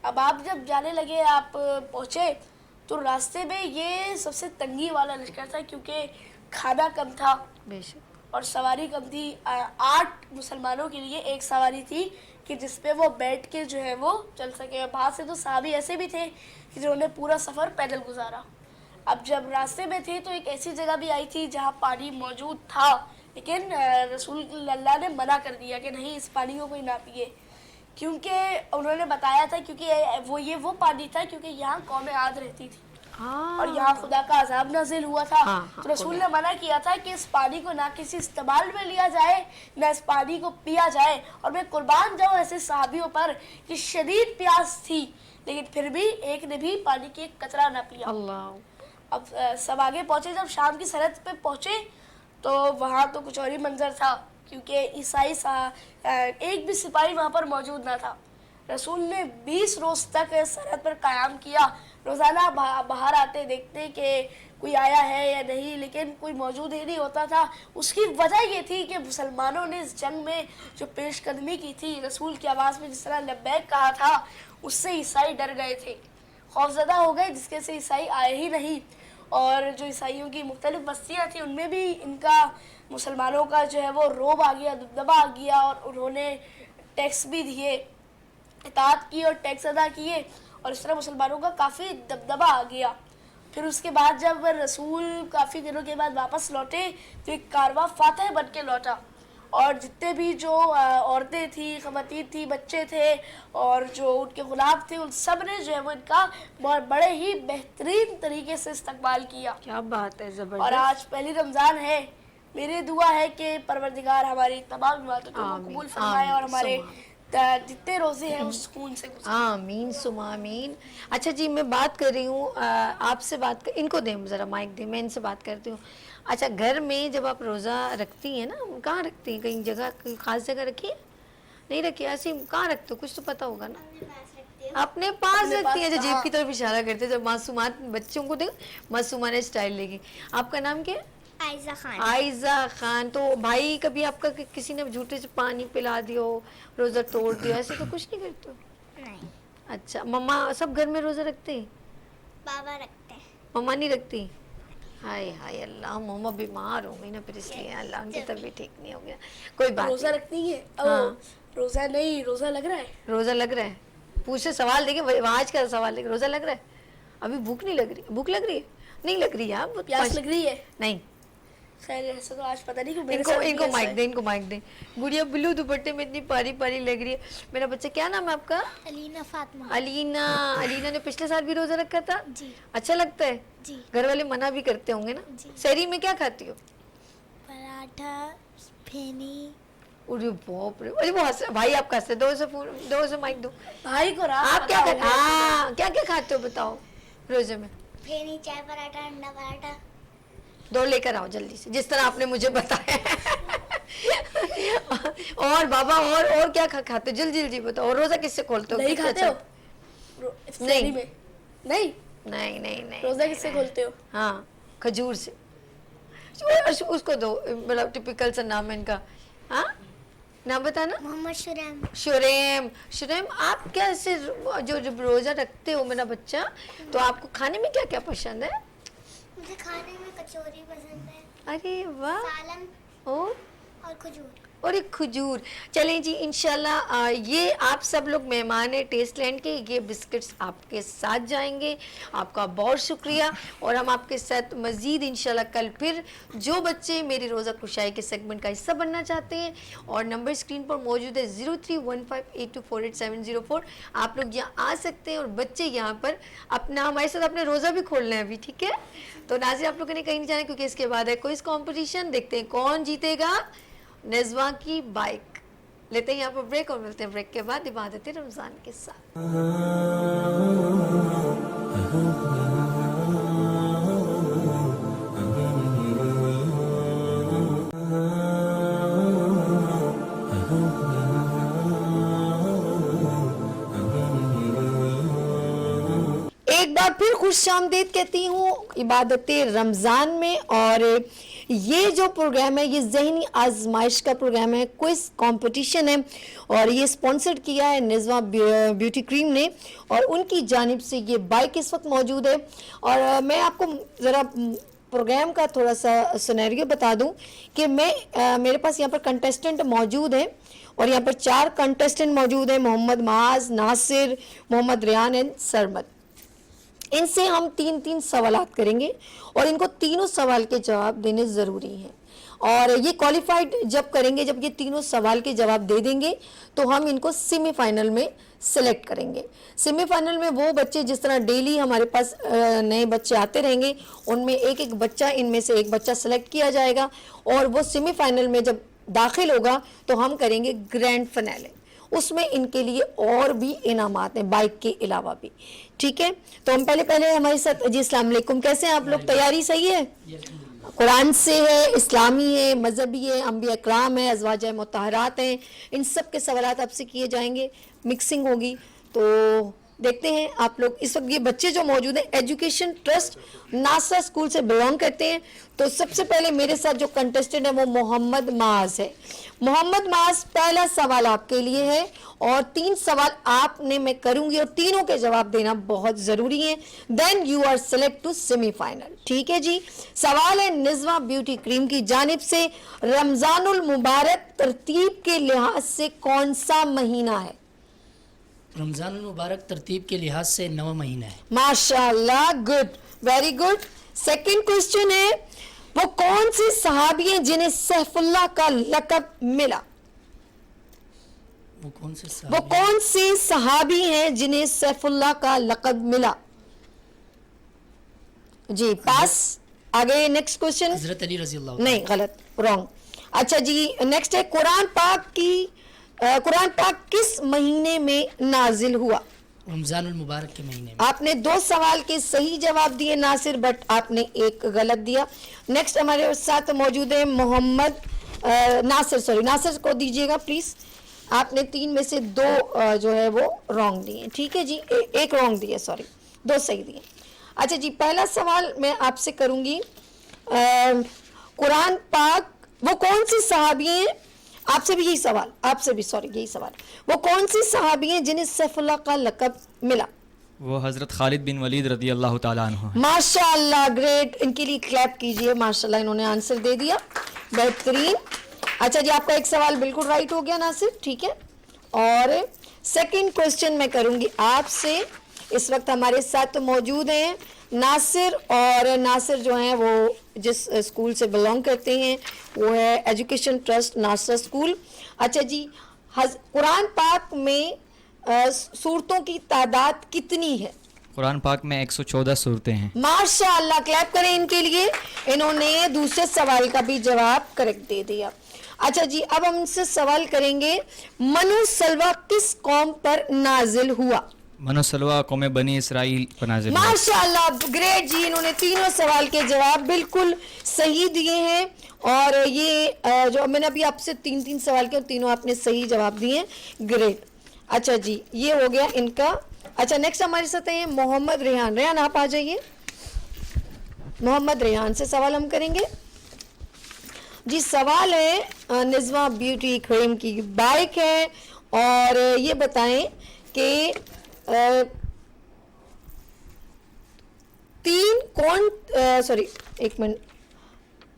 اب آپ جب جانے لگے, آپ پہنچے تو راستے میں یہ سب سے تنگی والا لشکر تھا کیونکہ کھانا کم تھا اور سواری کم تھی. 8 مسلمانوں کے لیے ایک سواری تھی کہ جس پہ وہ بیٹھ کے جو ہے وہ چل سکے. بہت سے تو صحابی ایسے بھی تھے کہ جنہوں نے پورا سفر پیدل گزارا. اب جب راستے میں تھے تو ایک ایسی جگہ بھی آئی تھی جہاں پانی موجود تھا, لیکن رسول اللہ نے منع کر دیا کہ نہیں اس پانی کو کوئی نہ پیے, کیونکہ انہوں نے بتایا تھا کیونکہ وہ پانی تھا کیونکہ یہاں قوم عاد رہتی تھی اور یہاں خدا کا عذاب نازل ہوا تھا. تو رسول نے منع کیا تھا کہ اس پانی کو نہ کسی استعمال میں لیا جائے نہ اس پانی کو پیا جائے. اور میں قربان جاؤں ایسے صحابیوں پر کہ شدید پیاس تھی لیکن پھر بھی ایک نے بھی پانی کی ایک قطرہ نہ پیا. اللہ. اب سب آگے پہنچے, جب شام کی سرحد پہ پہنچے تو وہاں تو کچھ اور ہی منظر تھا کیونکہ عیسائی ایک بھی سپاہی وہاں پر موجود نہ تھا. رسول نے 20 روز تک سرحد پر قیام کیا. روزانہ باہر آتے دیکھتے کہ کوئی آیا ہے یا نہیں, لیکن کوئی موجود ہی نہیں ہوتا تھا. اس کی وجہ یہ تھی کہ مسلمانوں نے اس جنگ میں جو پیش قدمی کی تھی, رسول کی آواز میں جس طرح لبیک کہا تھا, اس سے عیسائی ڈر گئے تھے, خوفزدہ ہو گئے, جس کے سے عیسائی آئے ہی نہیں. اور جو عیسائیوں کی مختلف بستیاں تھیں ان میں بھی ان کا مسلمانوں کا جو ہے وہ روب آ گیا, دبدبہ آ گیا, اور انہوں نے ٹیکس بھی دیے, اطاعت کی اور ٹیکس ادا کیے, اور اس طرح مسلمانوں کا کافی دبدبہ آ گیا. پھر اس کے بعد جب رسول کافی دنوں کے بعد واپس لوٹے تو ایک کارواں فاتح بن کے لوٹا, اور جتنے بھی جو عورتیں تھیں, خواتین تھیں, بچے تھے اور جو ان کے غلام تھے, ان سب نے جو ہے وہ ان کا بڑے ہی بہترین طریقے سے استقبال کیا. کیا بات ہے, زبردست. اور آج پہلی رمضان ہے, میری دعا ہے کہ پروردگار ہماری تمام عبادتوں کو قبول فرمائے اور ہمارے جتنے روزے ہیں اس سکون سے گزارے. آمین ثم آمین. اچھا جی, میں بات کر رہی ہوں آپ سے, ان کو دیں ذرا مائک دیں, میں ان سے بات کرتی ہوں. اچھا, گھر میں جب آپ روزہ رکھتی ہیں نا, کہاں رکھتی ہیں؟ کہیں جگہ, کوئی خاص جگہ رکھی ہے؟ نہیں رکھی, ایسے کہاں رکھتے ہو؟ کچھ تو پتہ ہوگا نا. اپنے پاس رکھتی ہیں. جو جیب کی طرف اشارہ کرتے ہیں, جب معصومات بچوں کو دیکھو, معصومانہ اسٹائل لے گی. آپ کا نام کیا ہے؟ عائزہ خان. عائزہ خان. تو بھائی کبھی آپ کا کسی نے جھوٹے سے پانی پلا دیا ہو, روزہ توڑ دیا, ایسے تو کچھ نہیں کرتے ہو؟ نہیں. اچھا, مما سب گھر میں روزہ رکھتے ہیں؟ بابا رکھتے ہیں. مما نہیں رکھتی؟ ہائے ہائے اللہ, مما بیمار ہو گئی نا, پھر اس لیے اللہ ان کی طبیعت ٹھیک نہیں ہو گیا. کوئی بات روزہ رکھتی ہے؟ روزہ نہیں, روزہ لگ رہا ہے. روزہ لگ رہا ہے. پوچھے سوال دیکھیں, آج کا سوال دیکھیں, روزہ لگ رہا ہے. ابھی بھوک نہیں لگ رہی؟ بھوک لگ رہی ہے؟ نہیں لگ رہی ہے. پیاس لگ رہی ہے؟ نہیں. खैर ऐसा तो आज पता नहीं कि मेरे इनको साथ भी इनको ऐसा माइक है। दे, इनको माइक दे। गुड़िया ब्लू दुपट्टे में इतनी प्यारी प्यारी लग रही है। मेरा बच्चा, क्या नाम है आपका? अलीना फातिमा। अलीना। अलीना ने पिछले साल भी रोजा रखा था? जी। अच्छा लगता है? जी। घर वाले मना भी करते होंगे ना? जी। सहरी में क्या खाती हो? पराठा, फेनी। अरे बाप रे, अरे वो हंस, भाई आपका हंस, दो से माइक दो। भाई को रात आप क्या पता खाते? होगा। हाँ, क्या क्या खाते हो बताओ रोजे में? फेनी, चाय पराठा, अंडा पराठा। दो लेकर आओ जल्दी से, जिस तरह आपने मुझे बताया। और बाबा, और क्या खाते हो? जल्दी जल्दी बताओ। और रोजा किससे खोलते हो? नहीं किससे खाते हो अच्छा? इफ्तारी में? नहीं, नहीं नहीं नहीं। रोजा किससे खोलते हो? हाँ, खजूर से। उसको दो, मतलब टिपिकल सा नाम है इनका। हाँ, नाम बताना। मोहम्मद शुरैम। शुरेम। शुरेम, आप क्या ऐसे जो रोजा रखते हो मेरा बच्चा, तो आपको खाने में क्या क्या पसंद है? मुझे खाने में कचौरी पसंद है, अरे वाह। सालन और खजूर। और एक खजूर। चलें जी, इंशाल्लाह ये आप सब लोग मेहमान हैं टेस्टलैंड के, ये बिस्किट्स आपके साथ जाएंगे। आपका बहुत शुक्रिया। और हम आपके साथ मज़ीद इंशाल्लाह कल फिर, जो बच्चे मेरी रोज़ा कुशाई के सेगमेंट का हिस्सा बनना चाहते हैं, और नंबर स्क्रीन पर मौजूद है 031582484704, आप लोग यहाँ आ सकते हैं। और बच्चे यहाँ पर अपना, हमारे साथ अपने रोज़ा भी खोलना है अभी, ठीक है? तो नाज़रीन, आप लोगों ने कहीं नहीं जाना, क्योंकि इसके बाद है क्विज़ कॉम्पिटिशन। देखते हैं कौन जीतेगा नेज़वा की बाइक। लेते हैं यहाँ पर ब्रेक, और मिलते हैं ब्रेक के बाद इबादत रमज़ान के साथ। एक बार फिर खुशामदीद कहती हूँ इबादत रमज़ान में। और ये जो प्रोग्राम है, ये ज़हनी आजमाइश का प्रोग्राम है, क्विज कंपटीशन है, और ये स्पॉन्सर्ड किया है नेज़वा ब्यूटी क्रीम ने, और उनकी जानिब से ये बाइक इस वक्त मौजूद है। और मैं आपको ज़रा प्रोग्राम का थोड़ा सा सिनेरियो बता दूं कि मेरे पास यहाँ पर कंटेस्टेंट मौजूद है, और यहाँ पर 4 कंटेस्टेंट मौजूद हैं, मोहम्मद माज, नासिर, मोहम्मद रियान एंड सरमद। इनसे हम 3 सवालात करेंगे, और इनको तीनों सवाल के जवाब देने ज़रूरी हैं। और ये क्वालिफाइड जब करेंगे, जब ये तीनों सवाल के जवाब दे देंगे, तो हम इनको सेमीफाइनल में सेलेक्ट करेंगे। सेमीफाइनल में वो बच्चे, जिस तरह डेली हमारे पास नए बच्चे आते रहेंगे, उनमें एक एक बच्चा, इनमें से एक बच्चा सेलेक्ट किया जाएगा, और वो सेमीफाइनल में जब दाखिल होगा तो हम करेंगे ग्रैंड फिनाले। उसमें इनके लिए और भी इनामात हैं बाइक के अलावा भी, ठीक है? तो हम पहले हमारे साथ जी, अस्सलाम वालेकुम, कैसे हैं आप लोग? तैयारी सही है? कुरान से है, इस्लामी है, मजहबी है, अंबिया इकराम है, अज़वाज मुतहरात हैं, इन सब के सवालात आपसे किए जाएंगे, मिक्सिंग होगी। तो देखते हैं आप लोग। इस वक्त ये बच्चे जो मौजूद हैं एजुकेशन ट्रस्ट नासा स्कूल से बिलोंग करते हैं। तो सबसे पहले मेरे साथ जो कंटेस्टेंट है वो मोहम्मद माज है। मोहम्मद माज, पहला सवाल आपके लिए है, और 3 सवाल आपने मैं करूंगी, और तीनों के जवाब देना बहुत जरूरी है। Then you are select to semifinal, ठीक है जी? सवाल है नेज़वा ब्यूटी क्रीम की जानिब से, रमजानुल मुबारक तरतीब के लिहाज से कौन सा महीना है? रमज़ान मुबारक तरतीब के लिहाज से 9वां महीना है। माशाल्लाह, good, very good. Second question है, वो कौन सी सहाबी हैं जिन्हें सैफुल्लाह का लक़ब मिला? वो कौन से वो कौन सी सहाबी हैं जिन्हें सैफुल्लाह का लक़ब मिला? जी, पास। आगे नेक्स्ट क्वेश्चन। हज़रत अली रज़ी अल्लाह। नहीं, गलत, रॉन्ग। अच्छा जी, नेक्स्ट है, कुरान पाक किस महीने में नाजिल हुआ? रमज़ान मुबारक के महीने में। आपने 2 सवाल के सही जवाब दिए नासिर, बट आपने 1 गलत दिया। नेक्स्ट हमारे साथ मौजूद है मोहम्मद नासिर को दीजिएगा प्लीज। आपने 3 में से 2 जो है वो रॉन्ग दिए, ठीक है जी? 1 रॉन्ग दिया, सॉरी, 2 सही दिए। अच्छा जी, पहला सवाल मैं आपसे करूंगी, कुरान पाक, वो कौन सी सहाबी हैं, आपसे भी यही सवाल, आपसे भी सॉरी यही सवाल, वो कौन सी सहाबी हैं जिन्हें सैफुल्लाह का लक़ब मिला? वो हज़रत खालिद बिन वलीद रज़ी अल्लाह ताला अन्हु हैं। माशाअल्लाह, ग्रेट, इनके लिए क्लैप कीजिए। माशाअल्लाह, इन्होंने आंसर दे दिया, बेहतरीन। अच्छा जी, आपका 1 सवाल बिल्कुल राइट हो गया नासिर, ठीक है? और सेकंड क्वेश्चन मैं करूंगी आपसे। इस वक्त हमारे साथ मौजूद हैं नासिर, और नासिर जो हैं वो जिस स्कूल से बिलोंग करते हैं वो है एजुकेशन ट्रस्ट नासिर स्कूल। अच्छा जी, कुरान पाक में सूरतों की तादाद कितनी है? कुरान पाक में 114 सूरतें हैं। माशाअल्लाह, क्लैप करें इनके लिए, इन्होंने दूसरे सवाल का भी जवाब करेक्ट दे दिया। अच्छा जी, अब हम इनसे सवाल करेंगे, मनु सलवा किस कौम पर नाजिल हुआ? मनो सलवा कौम बनी इसराइल पर नाज़िल हुआ। माशाअल्लाह, ग्रेट जी, इन्होंने तीनों सवाल के जवाब बिल्कुल सही दिए हैं। और ये जो मैंने अभी आपसे 3 सवाल किए, तीनों आपने सही जवाब दिए हैं, ग्रेट। अच्छा जी, ये हो गया इनका। अच्छा, नेक्स्ट हमारे साथ है मोहम्मद रेहान। रेहान आप आ जाइए। मोहम्मद रेहान से सवाल हम करेंगे जी। सवाल है निज़्मा ब्यूटी क्रीम की बाइक है, और ये बताएं कि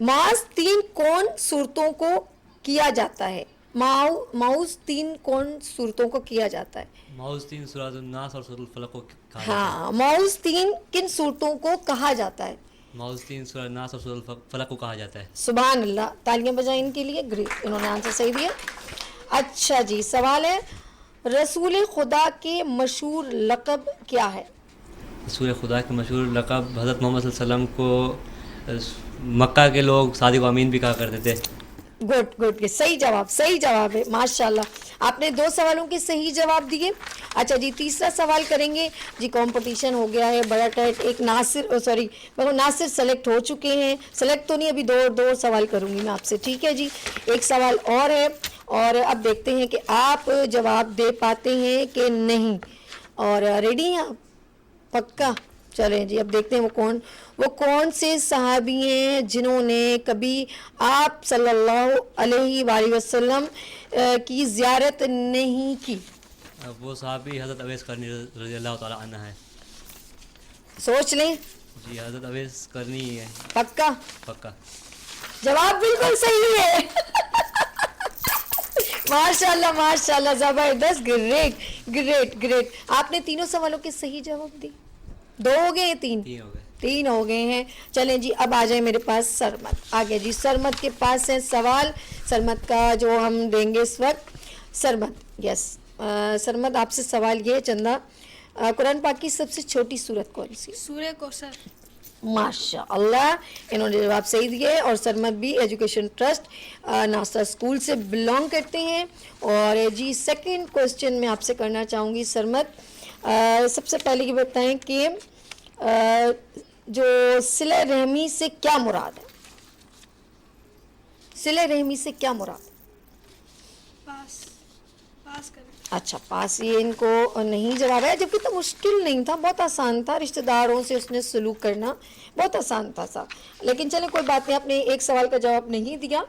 माउस 3 कौन सूरतों को किया जाता है? माउस 3 कौन सूरतों को किया जाता है? माउस 3 सूरत नास और सूरत फलक को कहा हाँ, माउस 3 किन सूरतों को कहा जाता है? माउस 3 सूरत नास और सूरत फलक को कहा जाता है। सुभान अल्लाह, तालियां बजाएं इनके लिए, ग्रेट, इन्होंने आंसर सही दिया। अच्छा जी, सवाल है, रसूल खुदा के मशहूर लक़ब क्या है? रसूल खुदा के मशहूर लक़ब हज़रत मोहम्मद सल्लल्लाहु अलैहि वसल्लम को मक्का के लोग सादिक अमीन भी कहा करते थे। गुड गुड, सही जवाब है, माशाल्लाह। आपने 2 सवालों के सही जवाब दिए। अच्छा जी, तीसरा सवाल करेंगे जी। कंपटीशन हो गया है बड़ा टाइट। एक नासिर सेलेक्ट हो चुके हैं, सेलेक्ट तो नहीं, अभी दो सवाल करूंगी मैं आपसे, ठीक है जी। एक सवाल और है, और अब देखते हैं कि आप जवाब दे पाते हैं कि नहीं। और रेडी हैं आप? पक्का? चलें जी, अब देखते हैं वो कौन से सहाबी हैं जिन्होंने कभी आप सल्लल्लाहु अलैहि वसल्लम की ज़ियारत नहीं की। वो सहाबी हज़रत अवैस करनी रज़ी अल्लाह तआला अन्हा है। सोच लें जी, हज़रत अवैस करनी है। पक्का? पक्का। जवाब बिल्कुल सही है। माशाल्लाह, जबरदस्त, ग्रेट। आपने तीनों सवालों के सही जवाब दिए। 2 हो गए, 3 हो गए हैं। चलें जी, अब आ जाए मेरे पास सरमत। आ गया जी, सरमत के पास है सवाल। सरमत का जो हम देंगे इस वक्त। सरमत, यस, सरमत आपसे सवाल ये है चंदा, कुरान पाक की सबसे छोटी सूरत कौन सी? सूरह कौसर। माशाअल्लाह, इन्होंने जवाब सही दिए। और सरमत भी एजुकेशन ट्रस्ट नासिर स्कूल से बिलोंग करते हैं। और जी, सेकंड क्वेश्चन मैं आपसे करना चाहूँगी सरमत। सबसे पहले ये बताएं कि जो सिले रहमी से क्या मुराद है? सिले रहमी से क्या मुराद है? पास करें। अच्छा, पास, ये इनको नहीं जवाब है, जबकि तो मुश्किल नहीं था, बहुत आसान था। रिश्तेदारों से उसने सलूक करना बहुत आसान था सा। लेकिन चले कोई बात नहीं, आपने एक सवाल का जवाब नहीं दिया।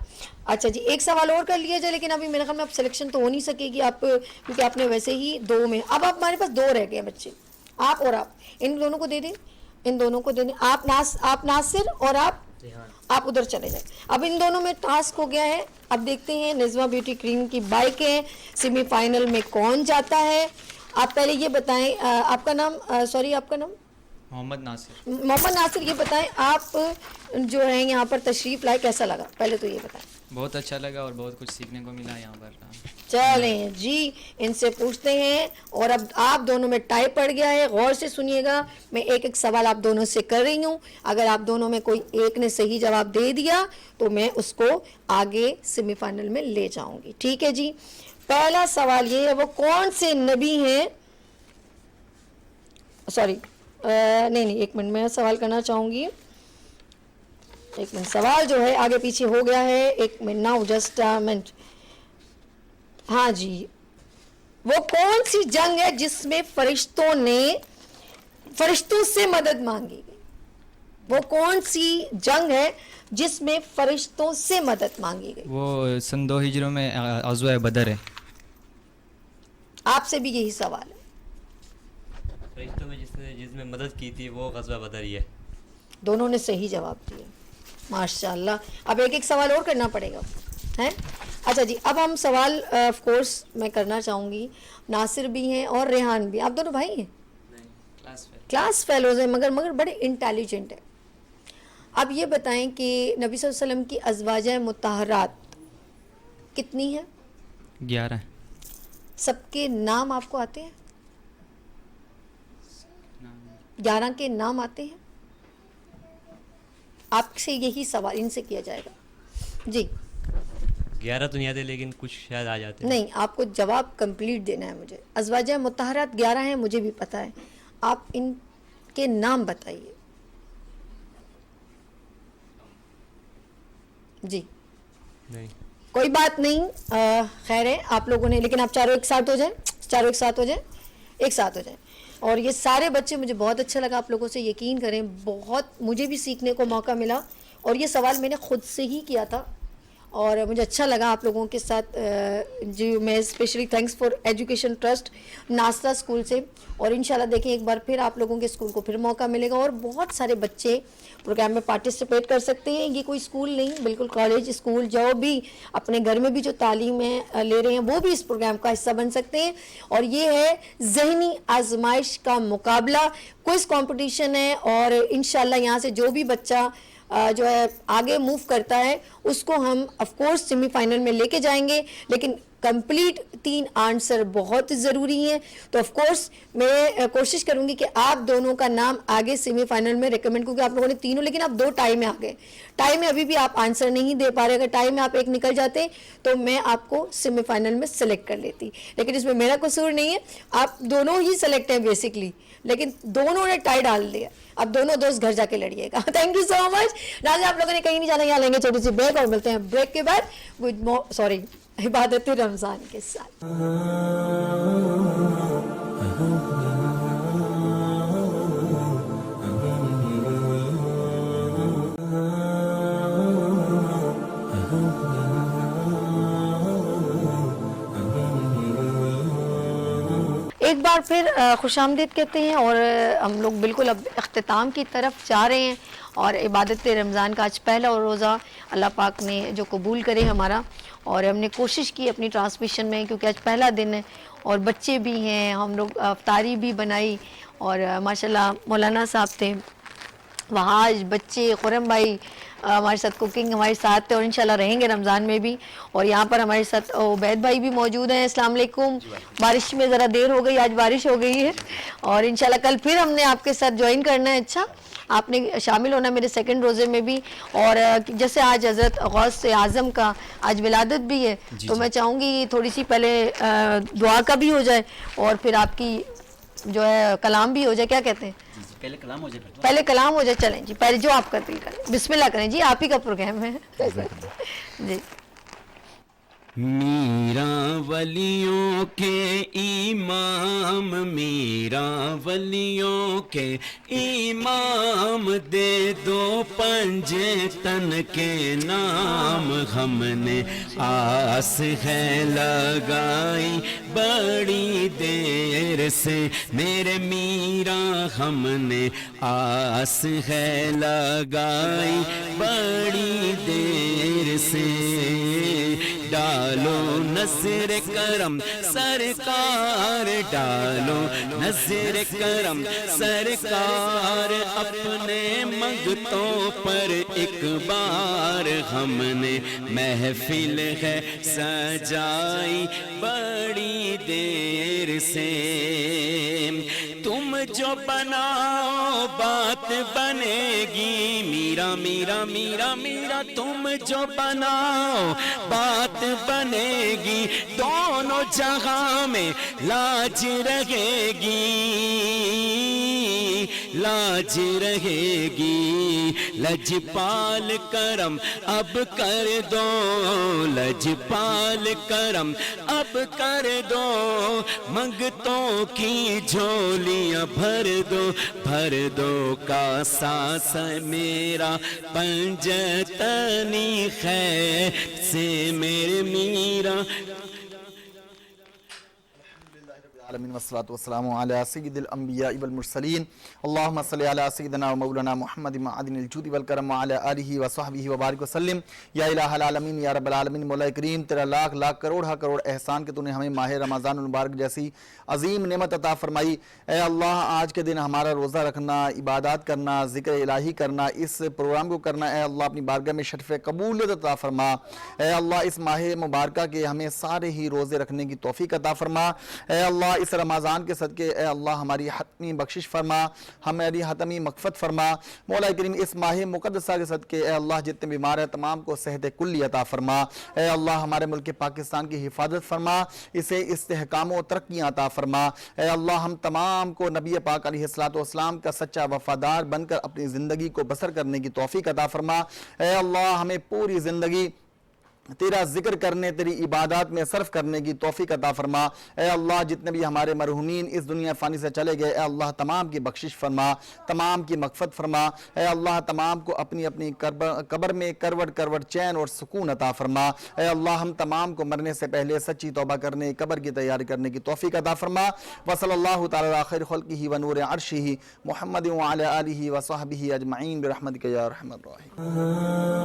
अच्छा जी, एक सवाल और कर लिया जाए, लेकिन अभी मेरे ख्याल में आप सिलेक्शन तो हो नहीं सकेगी आप, क्योंकि आपने वैसे ही 2 में, अब आप हमारे पास 2 रह गए बच्चे, आप और आप, इन दोनों को दे दें, इन दोनों को दे दें। आप नासिर और आप उधर चले जाए। अब इन दोनों में टास्क हो गया है। अब देखते हैं निज़्मा ब्यूटी क्रीम की बाइकें सेमीफाइनल में कौन जाता है। आप पहले ये बताएं, आपका नाम मोहम्मद नासिर। मोहम्मद नासिर, ये बताएं आप जो है यहाँ पर तशरीफ़ लाए, कैसा लगा? पहले तो ये बताएं। बहुत अच्छा लगा और बहुत कुछ सीखने को मिला यहाँ पर। चलें जी, इनसे पूछते हैं। और अब आप दोनों में टाई पड़ गया है, गौर से सुनिएगा, मैं एक सवाल आप दोनों से कर रही हूँ। अगर आप दोनों में कोई एक ने सही जवाब दे दिया तो मैं उसको आगे सेमीफाइनल में ले जाऊंगी, ठीक है जी। पहला सवाल ये है, वो कौन से नबी हैं, सॉरी नहीं, एक मिनट, मैं सवाल करना चाहूँगी। एक मिनट, सवाल जो है आगे पीछे हो गया है, एक minute, now just a minute. हाँ जी, वो कौन सी जंग है जिसमें फरिश्तों से मदद मांगी गई? वो कौन सी जंग है जिसमें फरिश्तों से मदद मांगी गई? वो सन 2 हिजरों में ग़ज़वा बदर है। आपसे भी यही सवाल है। फरिश्तों में जिसमें मदद की थी वो ग़ज़वा बदर ही है। दोनों ने सही जवाब दिए, माशाल्लाह। अब एक सवाल और करना पड़ेगा, है? अच्छा जी, अब हम सवाल ऑफ कोर्स मैं करना चाहूँगी। नासिर भी हैं और रेहान भी, आप दोनों भाई हैं? کلاس فیلوز ہیں مگر بڑے انٹیلیجنٹ ہیں. اب یہ بتائیں کہ نبی صلی اللہ علیہ وسلم کی ازواجہ مطہرات کتنی ہیں؟ 11. سب کے نام آپ کو آتے ہیں؟ 11 کے نام آتے ہیں؟ آپ سے یہی سوال ان سے کیا جائے گا. جی 11 تو نہیں آتے لیکن کچھ شاید آ جاتے ہیں. نہیں، آپ کو جواب کمپلیٹ دینا ہے مجھے. ازواجہ مطہرات 11 ہیں، مجھے بھی پتہ ہے. آپ ان کے نام بتائیے. جی نہیں کوئی بات نہیں، خیر ہے آپ لوگوں نے، لیکن آپ چاروں ایک ساتھ ہو جائیں، چاروں ایک ساتھ ہو جائیں، ایک ساتھ ہو جائیں. اور یہ سارے بچے، مجھے بہت اچھا لگا آپ لوگوں سے، یقین کریں بہت مجھے بھی سیکھنے کو موقع ملا. اور یہ سوال میں نے خود سے ہی کیا تھا اور مجھے اچھا لگا آپ لوگوں کے ساتھ. جی میں especially thanks for education trust ناستہ اسکول سے. اور انشاءاللہ دیکھیں ایک بار پھر آپ لوگوں کے اسکول کو پھر موقع ملے گا اور بہت سارے بچے پروگرام میں پارٹیسپیٹ کر سکتے ہیں. یہ کوئی اسکول نہیں، بالکل کالج اسکول جو بھی اپنے گھر میں بھی جو تعلیمیں لے رہے ہیں وہ بھی اس پروگرام کا حصہ بن سکتے ہیں. اور یہ ہے ذہنی آزمائش کا مقابلہ، کوئز کمپٹیشن ہے. اور انشاءاللہ یہاں سے جو بھی بچہ جو ہے آگے موو کرتا ہے اس کو ہم آف کورس سیمی فائنل میں لے کے جائیں گے، لیکن کمپلیٹ 3 آنسر بہت ضروری ہیں. تو آف کورس میں کوشش کروں گی کہ آپ دونوں کا نام آگے سیمی فائنل میں ریکمینڈ، کیونکہ آپ لوگوں نے تینوں، لیکن آپ 2 ٹائی میں آ گئے. ٹائی میں ابھی بھی آپ آنسر نہیں دے پا رہے. اگر ٹائی میں آپ ایک نکل جاتے تو میں آپ کو سیمی فائنل میں سلیکٹ کر لیتی، لیکن اس میں میرا قصور نہیں ہے. آپ دونوں ہی سلیکٹ ہیں بیسکلی، لیکن دونوں نے ٹائی ڈال دیا. اب دونوں دوست گھر جا کے لڑیے گا. تھینک یو سو مچ. ناظرین آپ لوگوں نے کہیں نہیں جانا، یہاں لیں گے چھوٹی سی بریک اور ملتے ہیں بریک کے بعد عبادت رمضان کے ساتھ. ایک بار پھر خوش آمدید کہتے ہیں اور ہم لوگ بالکل اب اختتام کی طرف جا رہے ہیں. اور عبادت رمضان کا آج پہلا روزہ اللہ پاک نے جو قبول کرے ہمارا. اور ہم نے کوشش کی اپنی ٹرانسمیشن میں، کیونکہ آج پہلا دن ہے اور بچے بھی ہیں، ہم لوگ افطاری بھی بنائی. اور ماشاءاللہ مولانا صاحب تھے، وہاج بچے، خرم بھائی ہمارے ساتھ کوکنگ ہمارے ساتھ تھے اور انشاءاللہ رہیں گے رمضان میں بھی. اور یہاں پر ہمارے ساتھ عبید بھائی بھی موجود ہیں. السلام علیکم. بارش میں ذرا دیر ہو گئی، آج بارش ہو گئی ہے اور انشاءاللہ کل پھر ہم نے آپ کے ساتھ جوائن کرنا ہے. اچھا آپ نے شامل ہونا میرے سیکنڈ روزے میں بھی. اور جیسے آج حضرت غوث اعظم کا آج ولادت بھی ہے تو میں چاہوں گی تھوڑی سی پہلے دعا کا بھی ہو جائے اور پھر آپ کی جو ہے کلام بھی ہو جائے. کیا کہتے ہیں؟ پہلے کلام ہو جائے. چلیں جی، پہلے جو آپ کرتے کریں، بسم اللہ کریں جی، آپ ہی کا پروگرام ہے. جی میرا ولیوں کے امام، میرا ولیوں کے امام، دے دو پنجے تن کے نام. ہم نے آس ہے لگائی بڑی دیر سے میرے میرا، ہم نے آس ہے لگائی بڑی دیر سے. ڈالو نظر کرم سرکار، ڈالو نظر کرم سرکار، اپنے منگتوں پر ایک بار. ہم نے محفل ہے سجائی بڑی دیر سے. تم جو بناؤ بات بنے گی، میرا میرا میرا میرا. تم جو بناؤ بات بنے گی، دونوں جہاں میں لاج رہے گی، لاج رہے گی. لجپال کرم اب کر دو، لجپال کرم اب کر دو. منگتوں کی جھولیاں بھر دو، بھر دو. کا ساس میرا پنجتنی خیر سے میرے میرا. العالمین والصلاۃ والسلام علی سید الانبیاء والمرسلین اللہم صلی علی سیدنا و مولانا محمد معدن الجود والکرم وعلی آلہ وصحبہ وبارک وسلم۔ یا الہ العالمین یا رب العالمین، مولا کریم تیرا لاکھ لاکھ کروڑ کروڑ احسان کہ تو نے ہمیں ماہ رمضان المبارک جیسی عظیم نعمت عطا فرمائی۔ اے اللہ آج کے دن ہمارا روزہ رکھنا، عبادات کرنا، ذکر الہی کرنا، اس پروگرام کو کرنا، اے اللہ اپنی بارگاہ میں شرف قبولیت عطا فرما۔ اے اللہ اس ماہ مبارکہ کے ہمیں سارے ہی روزے رکھنے کی توفیق عطا فرما۔ اے اللہ اس رمضان کے صدقے اے اللہ ہماری حتمی بخشش فرما، ہماری حتمی مغفرت فرما۔ مولا کریم اس ماہ مقدسہ کے صدقے اے اللہ جتنے بیمار ہیں تمام کو صحت کلی عطا فرما۔ اے اللہ ہمارے ملک پاکستان کی حفاظت فرما، اسے استحکام و ترقیاں عطا فرما۔ اے اللہ ہم تمام کو نبی پاک علیہ السلام کا سچا وفادار بن کر اپنی زندگی کو بسر کرنے کی توفیق عطا فرما۔ اے اللہ ہمیں پوری زندگی تیرا ذکر کرنے، تیری عبادات میں صرف کرنے کی توفیق عطا فرما۔ اے اللہ جتنے بھی ہمارے مرحومین اس دنیا فانی سے چلے گئے، اے اللہ تمام کی بخشش فرما، تمام کی مغفرت فرما۔ اے اللہ تمام کو اپنی اپنی قبر میں کروٹ کروٹ چین اور سکون عطا فرما۔ اے اللہ ہم تمام کو مرنے سے پہلے سچی توبہ کرنے، قبر کی تیاری کرنے کی توفیق عطا فرما۔ وصلی اللہ تعالی علی خیر خلقہ و نور عرشہ محمد وعلی آلہ وصحبہ اجمعین برحمتک یا ارحم الراحمین۔